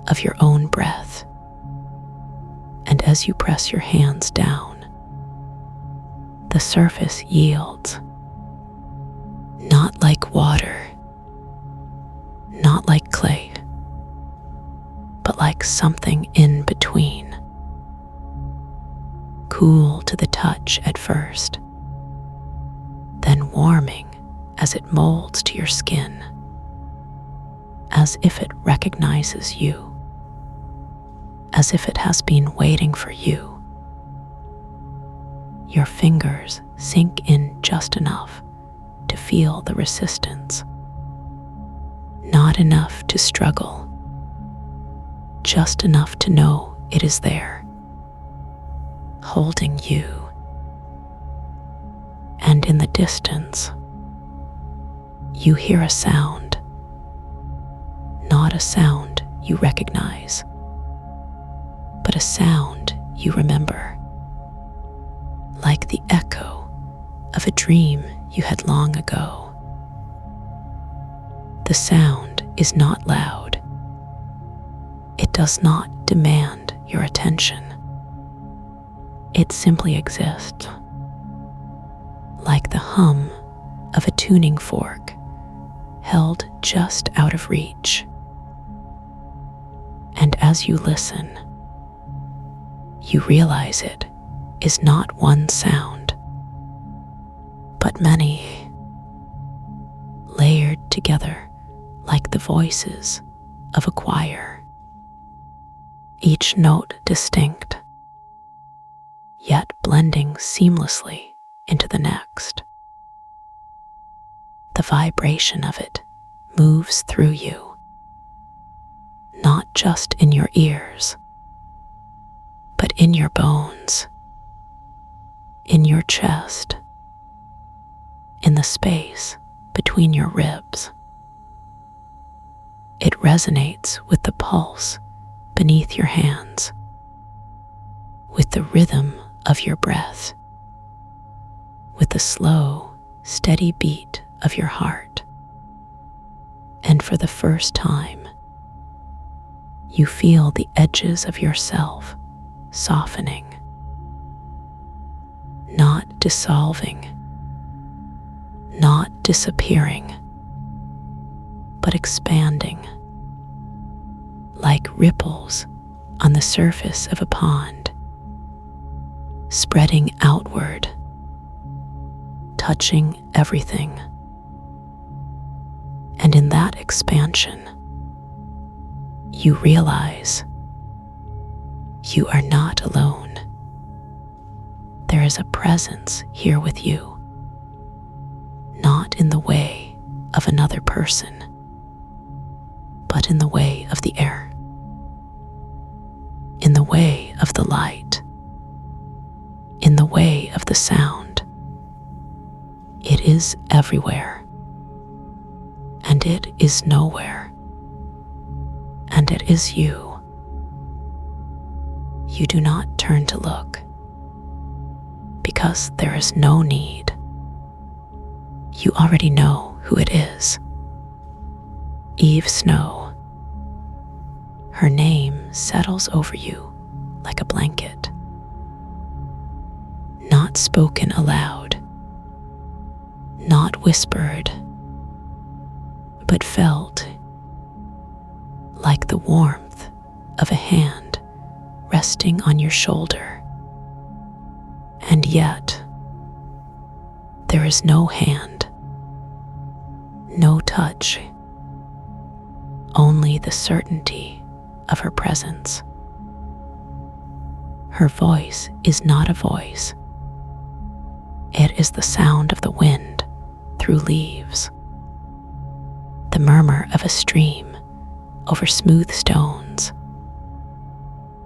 A: of your own breath. And as you press your hands down, the surface yields, not like water, not like clay, but like something in between, cool to the touch at first, then warming as it molds to your skin, as if it recognizes you, as if it has been waiting for you. Your fingers sink in just enough to feel the resistance, not enough to struggle, just enough to know it is there. holding you. And in the distance, you hear a sound, not a sound you recognize, but a sound you remember, like the echo of a dream you had long ago. The sound is not loud. It does not demand your attention. It simply exists, like the hum of a tuning fork held just out of reach. And as you listen, you realize it is not one sound, but many, layered together like the voices of a choir, each note distinct, yet blending seamlessly into the next. The vibration of it moves through you, not just in your ears, but in your bones, in your chest, in the space between your ribs. It resonates with the pulse beneath your hands, with the rhythm of your breath, with the slow, steady beat of your heart. And for the first time, you feel the edges of yourself softening, not dissolving, not disappearing, but expanding, like ripples on the surface of a pond, spreading outward, touching everything. And in that expansion, you realize you are not alone. There is a presence here with you, not in the way of another person, but in the way of the air, in the way of the light, in the way of the sound. It is everywhere, and it is nowhere, and it is you. You do not turn to look, because there is no need. You already know who it is. Eve Snow. Her name settles over you like a blanket, not spoken aloud, not whispered, but felt like the warmth of a hand resting on your shoulder. And yet, there is no hand, no touch, only the certainty of her presence. Her voice is not a voice. It is the sound of the wind through leaves, the murmur of a stream over smooth stones,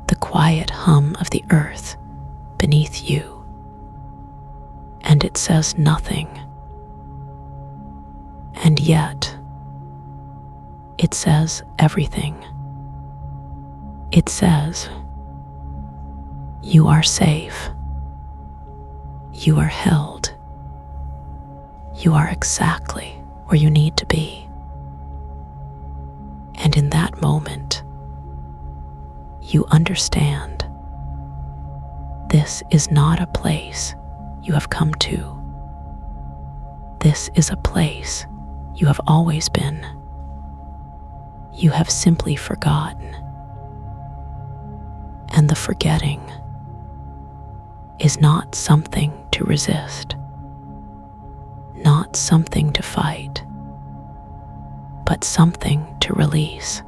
A: the quiet hum of the earth beneath you. And it says nothing. And yet, it says everything. It says, you are safe. You are held. You are exactly where you need to be. And in that moment, you understand this is not a place you have come to. This is a place you have always been. You have simply forgotten. And the forgetting is not something to resist, not something to fight, but something to release,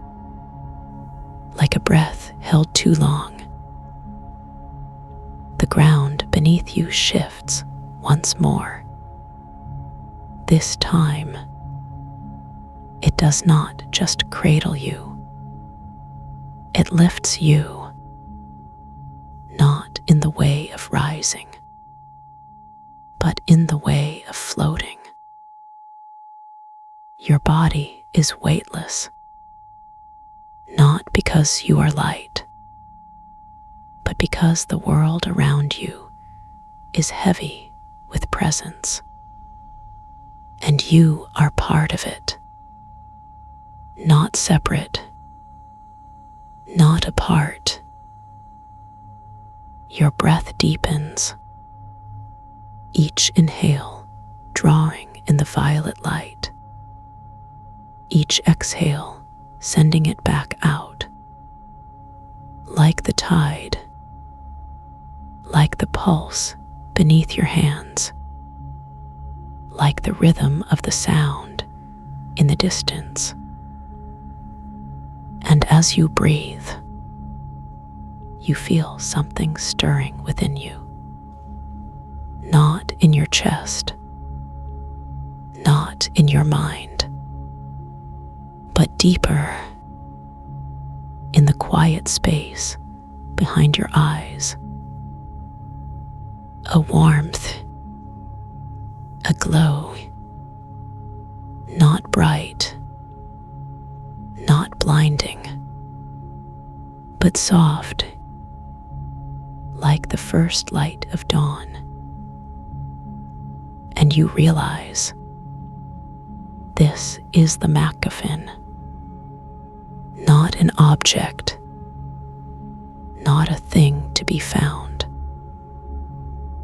A: like a breath held too long. The ground beneath you shifts once more. This time, it does not just cradle you, it lifts you, not in the way of rising, but in the way of floating. Your body is weightless, not because you are light, but because the world around you is heavy with presence, and you are part of it, not separate, not apart. Your breath deepens, each inhale drawing in the violet light, each exhale sending it back out, like the tide, like the pulse beneath your hands, like the rhythm of the sound in the distance. And as you breathe, you feel something stirring within you, not in your chest, not in your mind, but deeper in the quiet space behind your eyes. A warmth, a glow, not bright, not blinding, but soft, like the first light of dawn. And you realize this is the MacGuffin, not an object, not a thing to be found,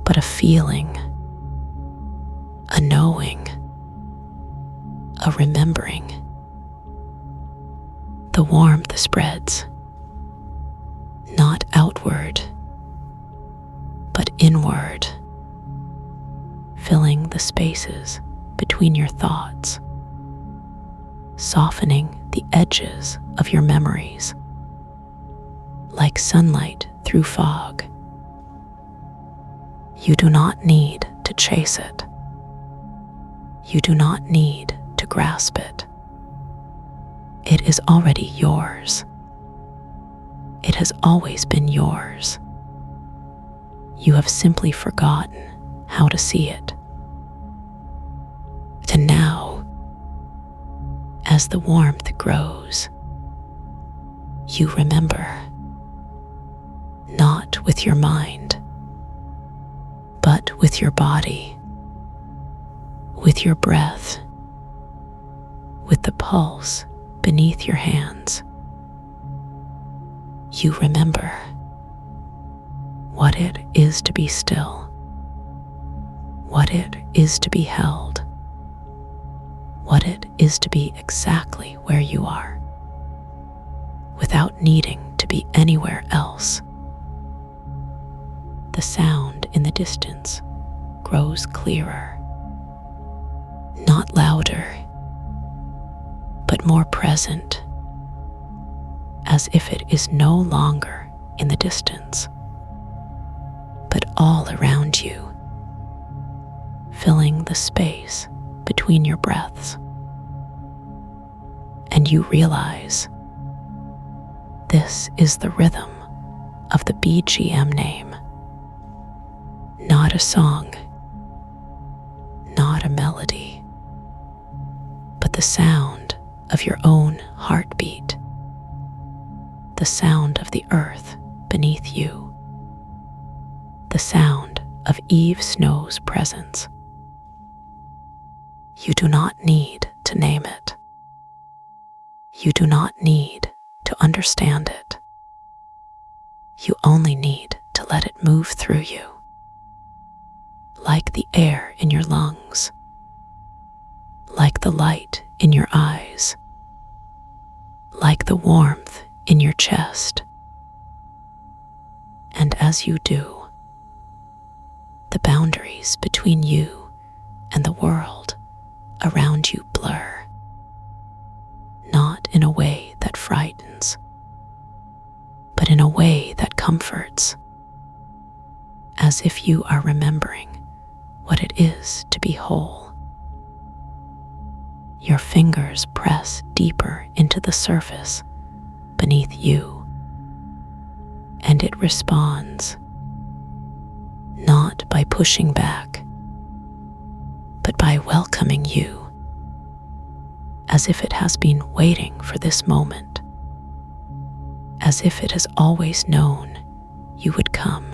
A: but a feeling, a knowing, a remembering. The warmth spreads, not outward, but inward, filling the spaces between your thoughts, softening the edges of your memories, like sunlight through fog. You do not need to chase it. You do not need to grasp it. It is already yours. It has always been yours. You have simply forgotten how to see it. And now, as the warmth grows, you remember, not with your mind, but with your body, with your breath, with the pulse beneath your hands. You remember what it is to be still, what it is to be held, what it is to be exactly where you are, without needing to be anywhere else. The sound in the distance grows clearer, not louder, but more present, as if it is no longer in the distance, but all around you, filling the space between your breaths. And you realize this is the rhythm of the BGM name, not a song, not a melody, but the sound of your own heartbeat, the sound of the earth beneath you, the sound of Eve Snow's presence. You do not need to name it. You do not need to understand it. You only need to let it move through you, like the air in your lungs, like the light in your eyes, like the warmth in your chest. And as you do, the boundaries between you and the world around you blur, not in a way that frightens, but in a way that comforts, as if you are remembering what it is to be whole. Your fingers press deeper into the surface beneath you, and it responds, not by pushing back, but by welcoming you, as if it has been waiting for this moment, as if it has always known you would come.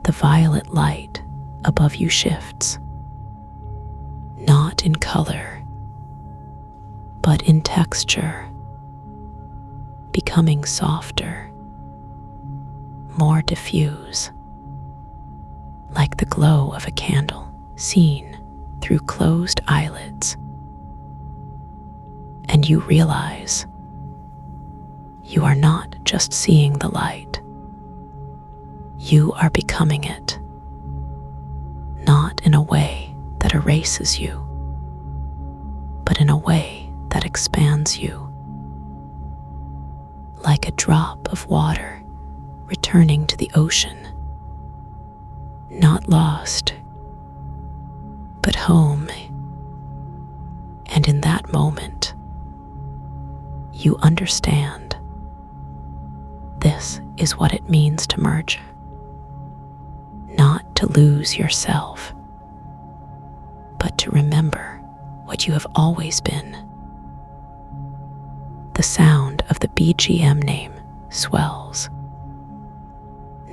A: The violet light above you shifts, not in color, but in texture, becoming softer, more diffuse, like the glow of a candle seen through closed eyelids. And you realize you are not just seeing the light, you are becoming it, not in a way that erases you, but in a way that expands you, like a drop of water returning to the ocean, not lost, but home. And in that moment, you understand this is what it means to merge, not to lose yourself, but to remember what you have always been. The sound of the BGM name swells,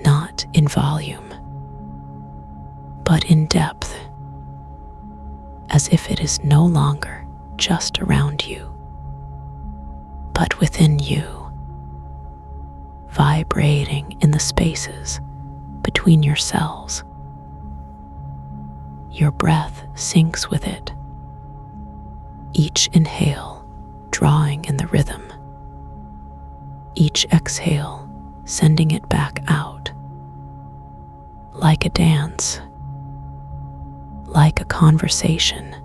A: not in volume, but in depth, as if it is no longer just around you, but within you, vibrating in the spaces between your cells. Your breath syncs with it, each inhale drawing in the rhythm, each exhale sending it back out, like a dance, like a conversation,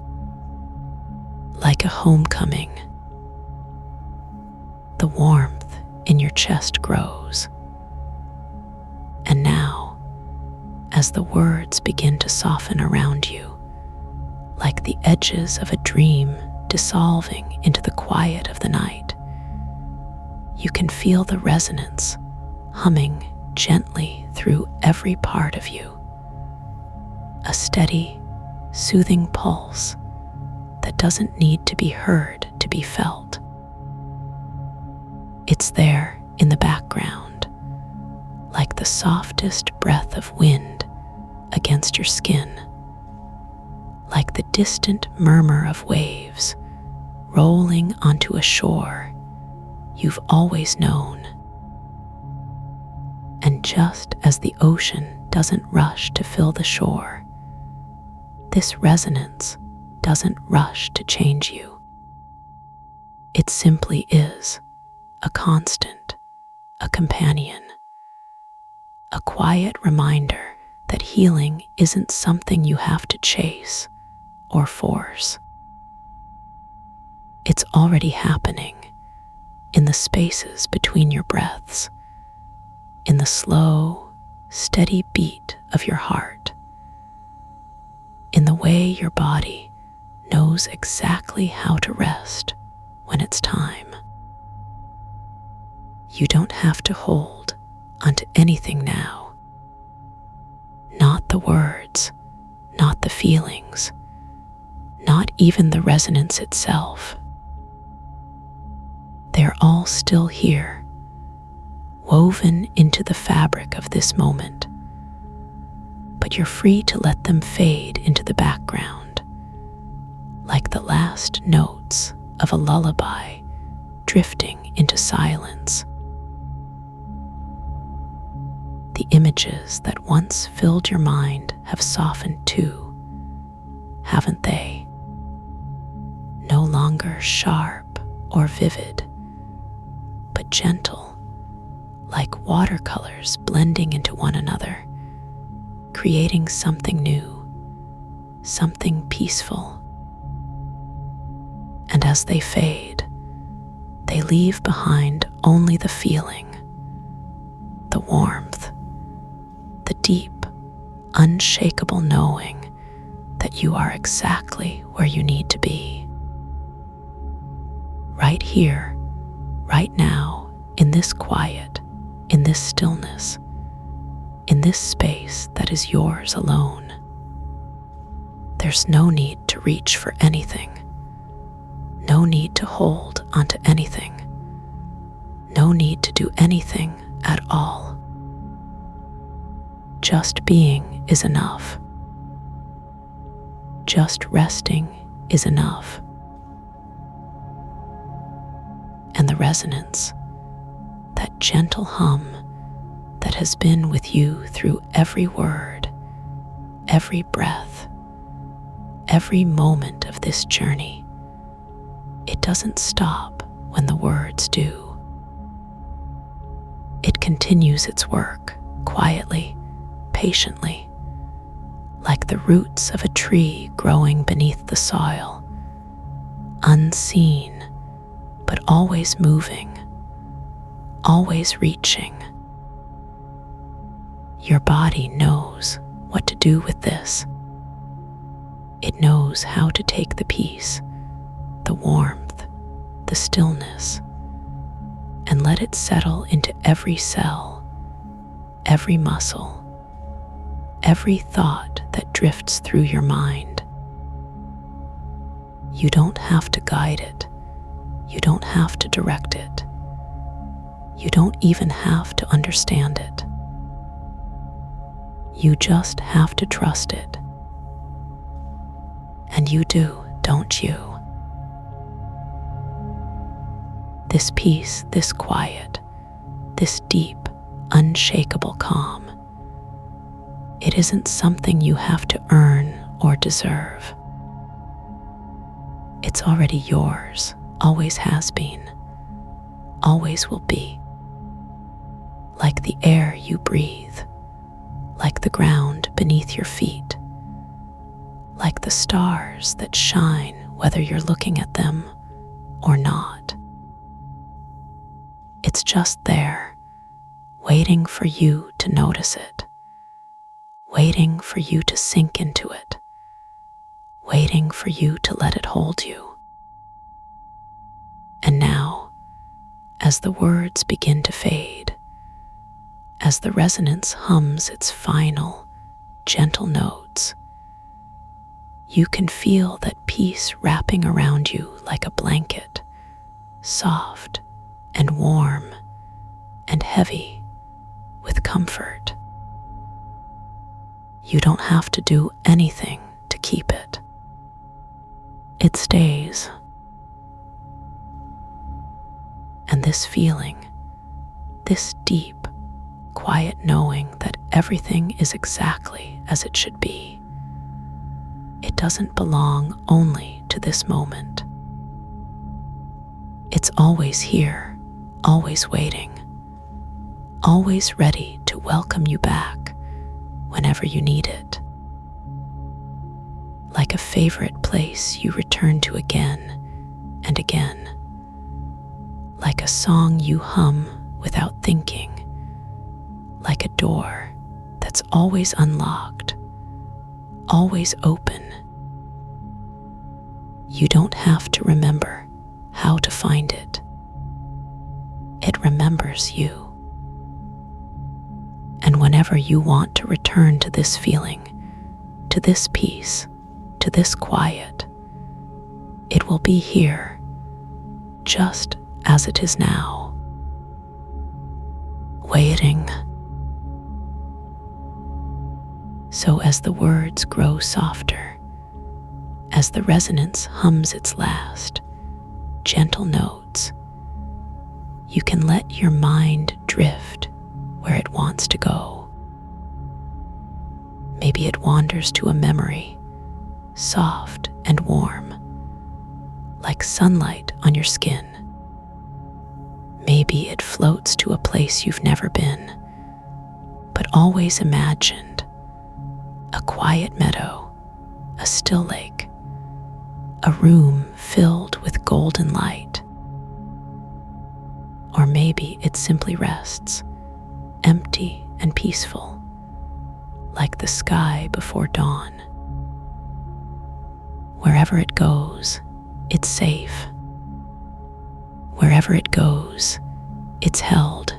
A: like a homecoming. The warmth in your chest grows, and now, as the words begin to soften around you, like the edges of a dream dissolving into the quiet of the night, you can feel the resonance humming gently through every part of you, a steady, soothing pulse that doesn't need to be heard to be felt. It's there in the background, like the softest breath of wind against your skin, like the distant murmur of waves rolling onto a shore you've always known. And just as the ocean doesn't rush to fill the shore, this resonance doesn't rush to change you. It simply is a constant, a companion, a quiet reminder that healing isn't something you have to chase or force. It's already happening in the spaces between your breaths, in the slow, steady beat of your heart, in the way your body knows exactly how to rest when it's time. You don't have to hold onto anything now. Not the words, not the feelings, not even the resonance itself. They're all still here, woven into the fabric of this moment. But you're free to let them fade into the background, like the last notes of a lullaby drifting into silence. The images that once filled your mind have softened too, haven't they? No longer sharp or vivid, but gentle, like watercolors blending into one another, creating something new, something peaceful. And as they fade, they leave behind only the feeling, the warmth, the deep, unshakable knowing that you are exactly where you need to be. Right here, right now, in this quiet, in this stillness, in this space that is yours alone. There's no need to reach for anything, no need to hold onto anything, no need to do anything at all. Just being is enough. Just resting is enough. And the resonance, that gentle hum that has been with you through every word, every breath, every moment of this journey, it doesn't stop when the words do. It continues its work quietly, patiently, like the roots of a tree growing beneath the soil, unseen, but always moving, always reaching. Your body knows what to do with this. It knows how to take the peace, the warmth, the stillness, and let it settle into every cell, every muscle, every thought that drifts through your mind. You don't have to guide it. You don't have to direct it. You don't even have to understand it. You just have to trust it. And you do, don't you? This peace, this quiet, this deep, unshakable calm, it isn't something you have to earn or deserve. It's already yours, always has been, always will be. Like the air you breathe, like the ground beneath your feet, like the stars that shine whether you're looking at them or not. It's just there, waiting for you to notice it, waiting for you to sink into it, waiting for you to let it hold you. And now, as the words begin to fade, as the resonance hums its final, gentle notes, you can feel that peace wrapping around you like a blanket, soft and warm and heavy with comfort. You don't have to do anything to keep it. It stays. And this feeling, this deep, quiet knowing that everything is exactly as it should be, it doesn't belong only to this moment. It's always here, always waiting, always ready to welcome you back whenever you need it. Like a favorite place you return to again and again. Like a song you hum without thinking. Like a door that's always unlocked, always open. You don't have to remember how to find it. It remembers you. And whenever you want to return to this feeling, to this peace, to this quiet, it will be here, just as it is now, waiting. So as the words grow softer, as the resonance hums its last, gentle notes, you can let your mind drift where it wants to go. Maybe it wanders to a memory, soft and warm, like sunlight on your skin. Maybe it floats to a place you've never been, but always imagined. A quiet meadow, a still lake, a room filled with golden light. Or maybe it simply rests, empty and peaceful, like the sky before dawn. Wherever it goes, it's safe. Wherever it goes, it's held.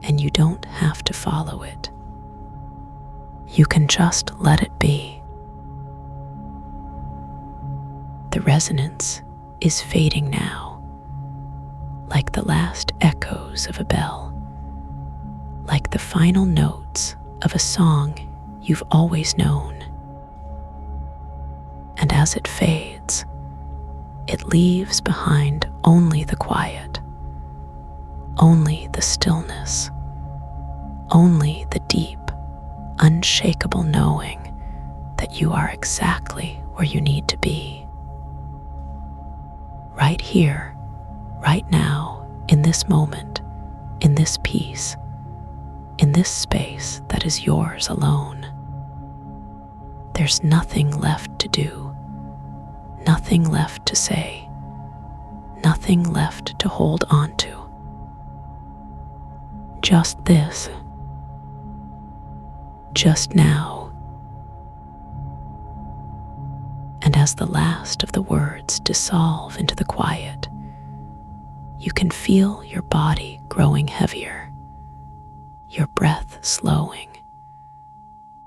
A: and you don't have to follow it. You can just let it be. The resonance is fading now, like the last echoes of a bell, like the final notes of a song you've always known. And as it fades, it leaves behind only the quiet, only the stillness, only the deep, unshakable knowing that you are exactly where you need to be. Right here, right now, in this moment, in this peace, in this space that is yours alone. There's nothing left to do, nothing left to say, nothing left to hold on to. Just this, just now. And as the last of the words dissolve into the quiet, you can feel your body growing heavier, your breath slowing,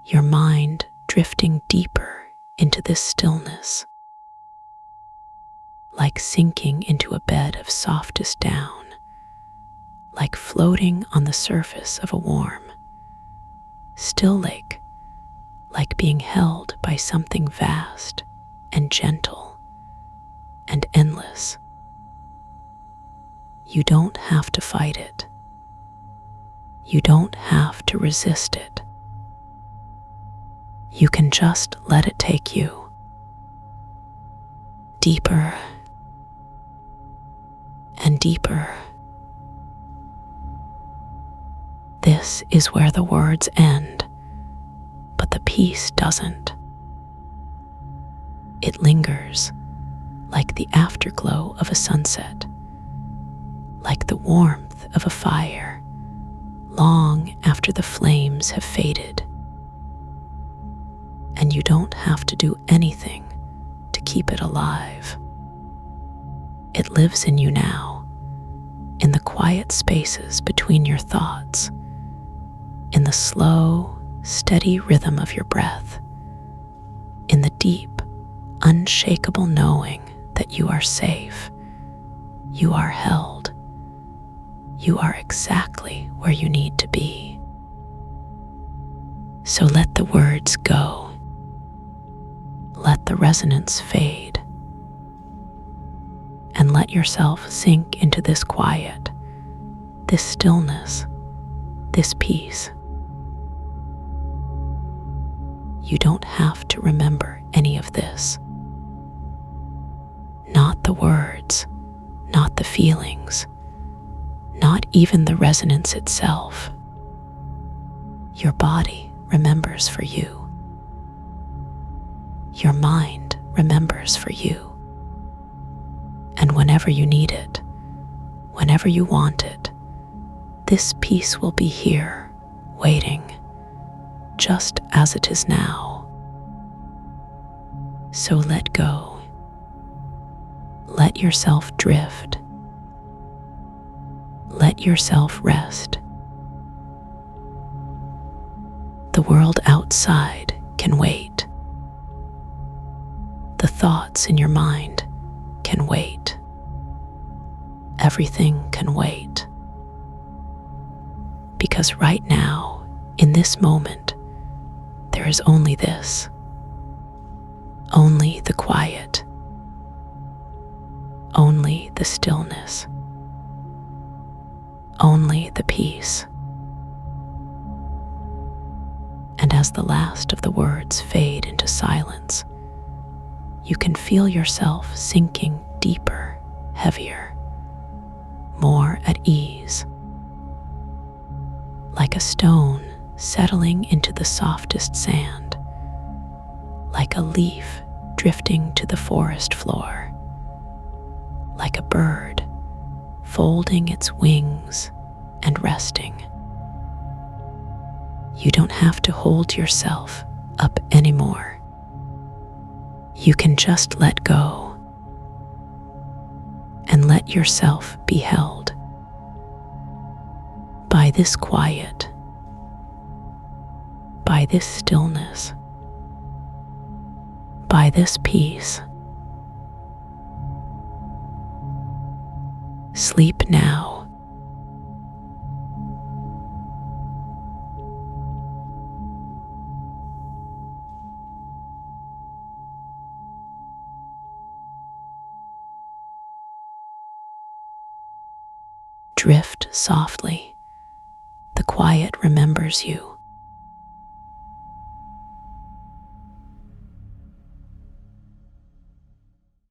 A: your mind drifting deeper into this stillness, like sinking into a bed of softest down, like floating on the surface of a warm, still lake, like being held by something vast and gentle and endless. You don't have to fight it. You don't have to resist it. You can just let it take you deeper and deeper. This is where the words end, but the peace doesn't. It lingers like the afterglow of a sunset, like the warmth of a fire, long after the flames have faded. And you don't have to do anything to keep it alive. It lives in you now, in the quiet spaces between your thoughts, in the slow, steady rhythm of your breath, in the deep, unshakable knowing that you are safe, you are held, you are exactly where you need to be. So let the words go. Let the resonance fade. And let yourself sink into this quiet, this stillness, this peace. You don't have to remember any of this. Not the words, not the feelings, not even the resonance itself. Your body remembers for you. Your mind remembers for you. And whenever you need it, whenever you want it, this peace will be here, waiting, just as it is now. So let go. Let yourself drift. Let yourself rest. The world outside can wait. The thoughts in your mind can wait. Everything can wait. Because right now, in this moment, there is only this. Only the quiet. Only the stillness. Only the peace. And as the last of the words fade into silence, you can feel yourself sinking deeper, heavier, more at ease, like a stone settling into the softest sand, like a leaf drifting to the forest floor, like a bird folding its wings and resting. You don't have to hold yourself up anymore. You can just let go and let yourself be held. By this quiet, by this stillness, by this peace. Sleep now. Drift softly. The quiet remembers you.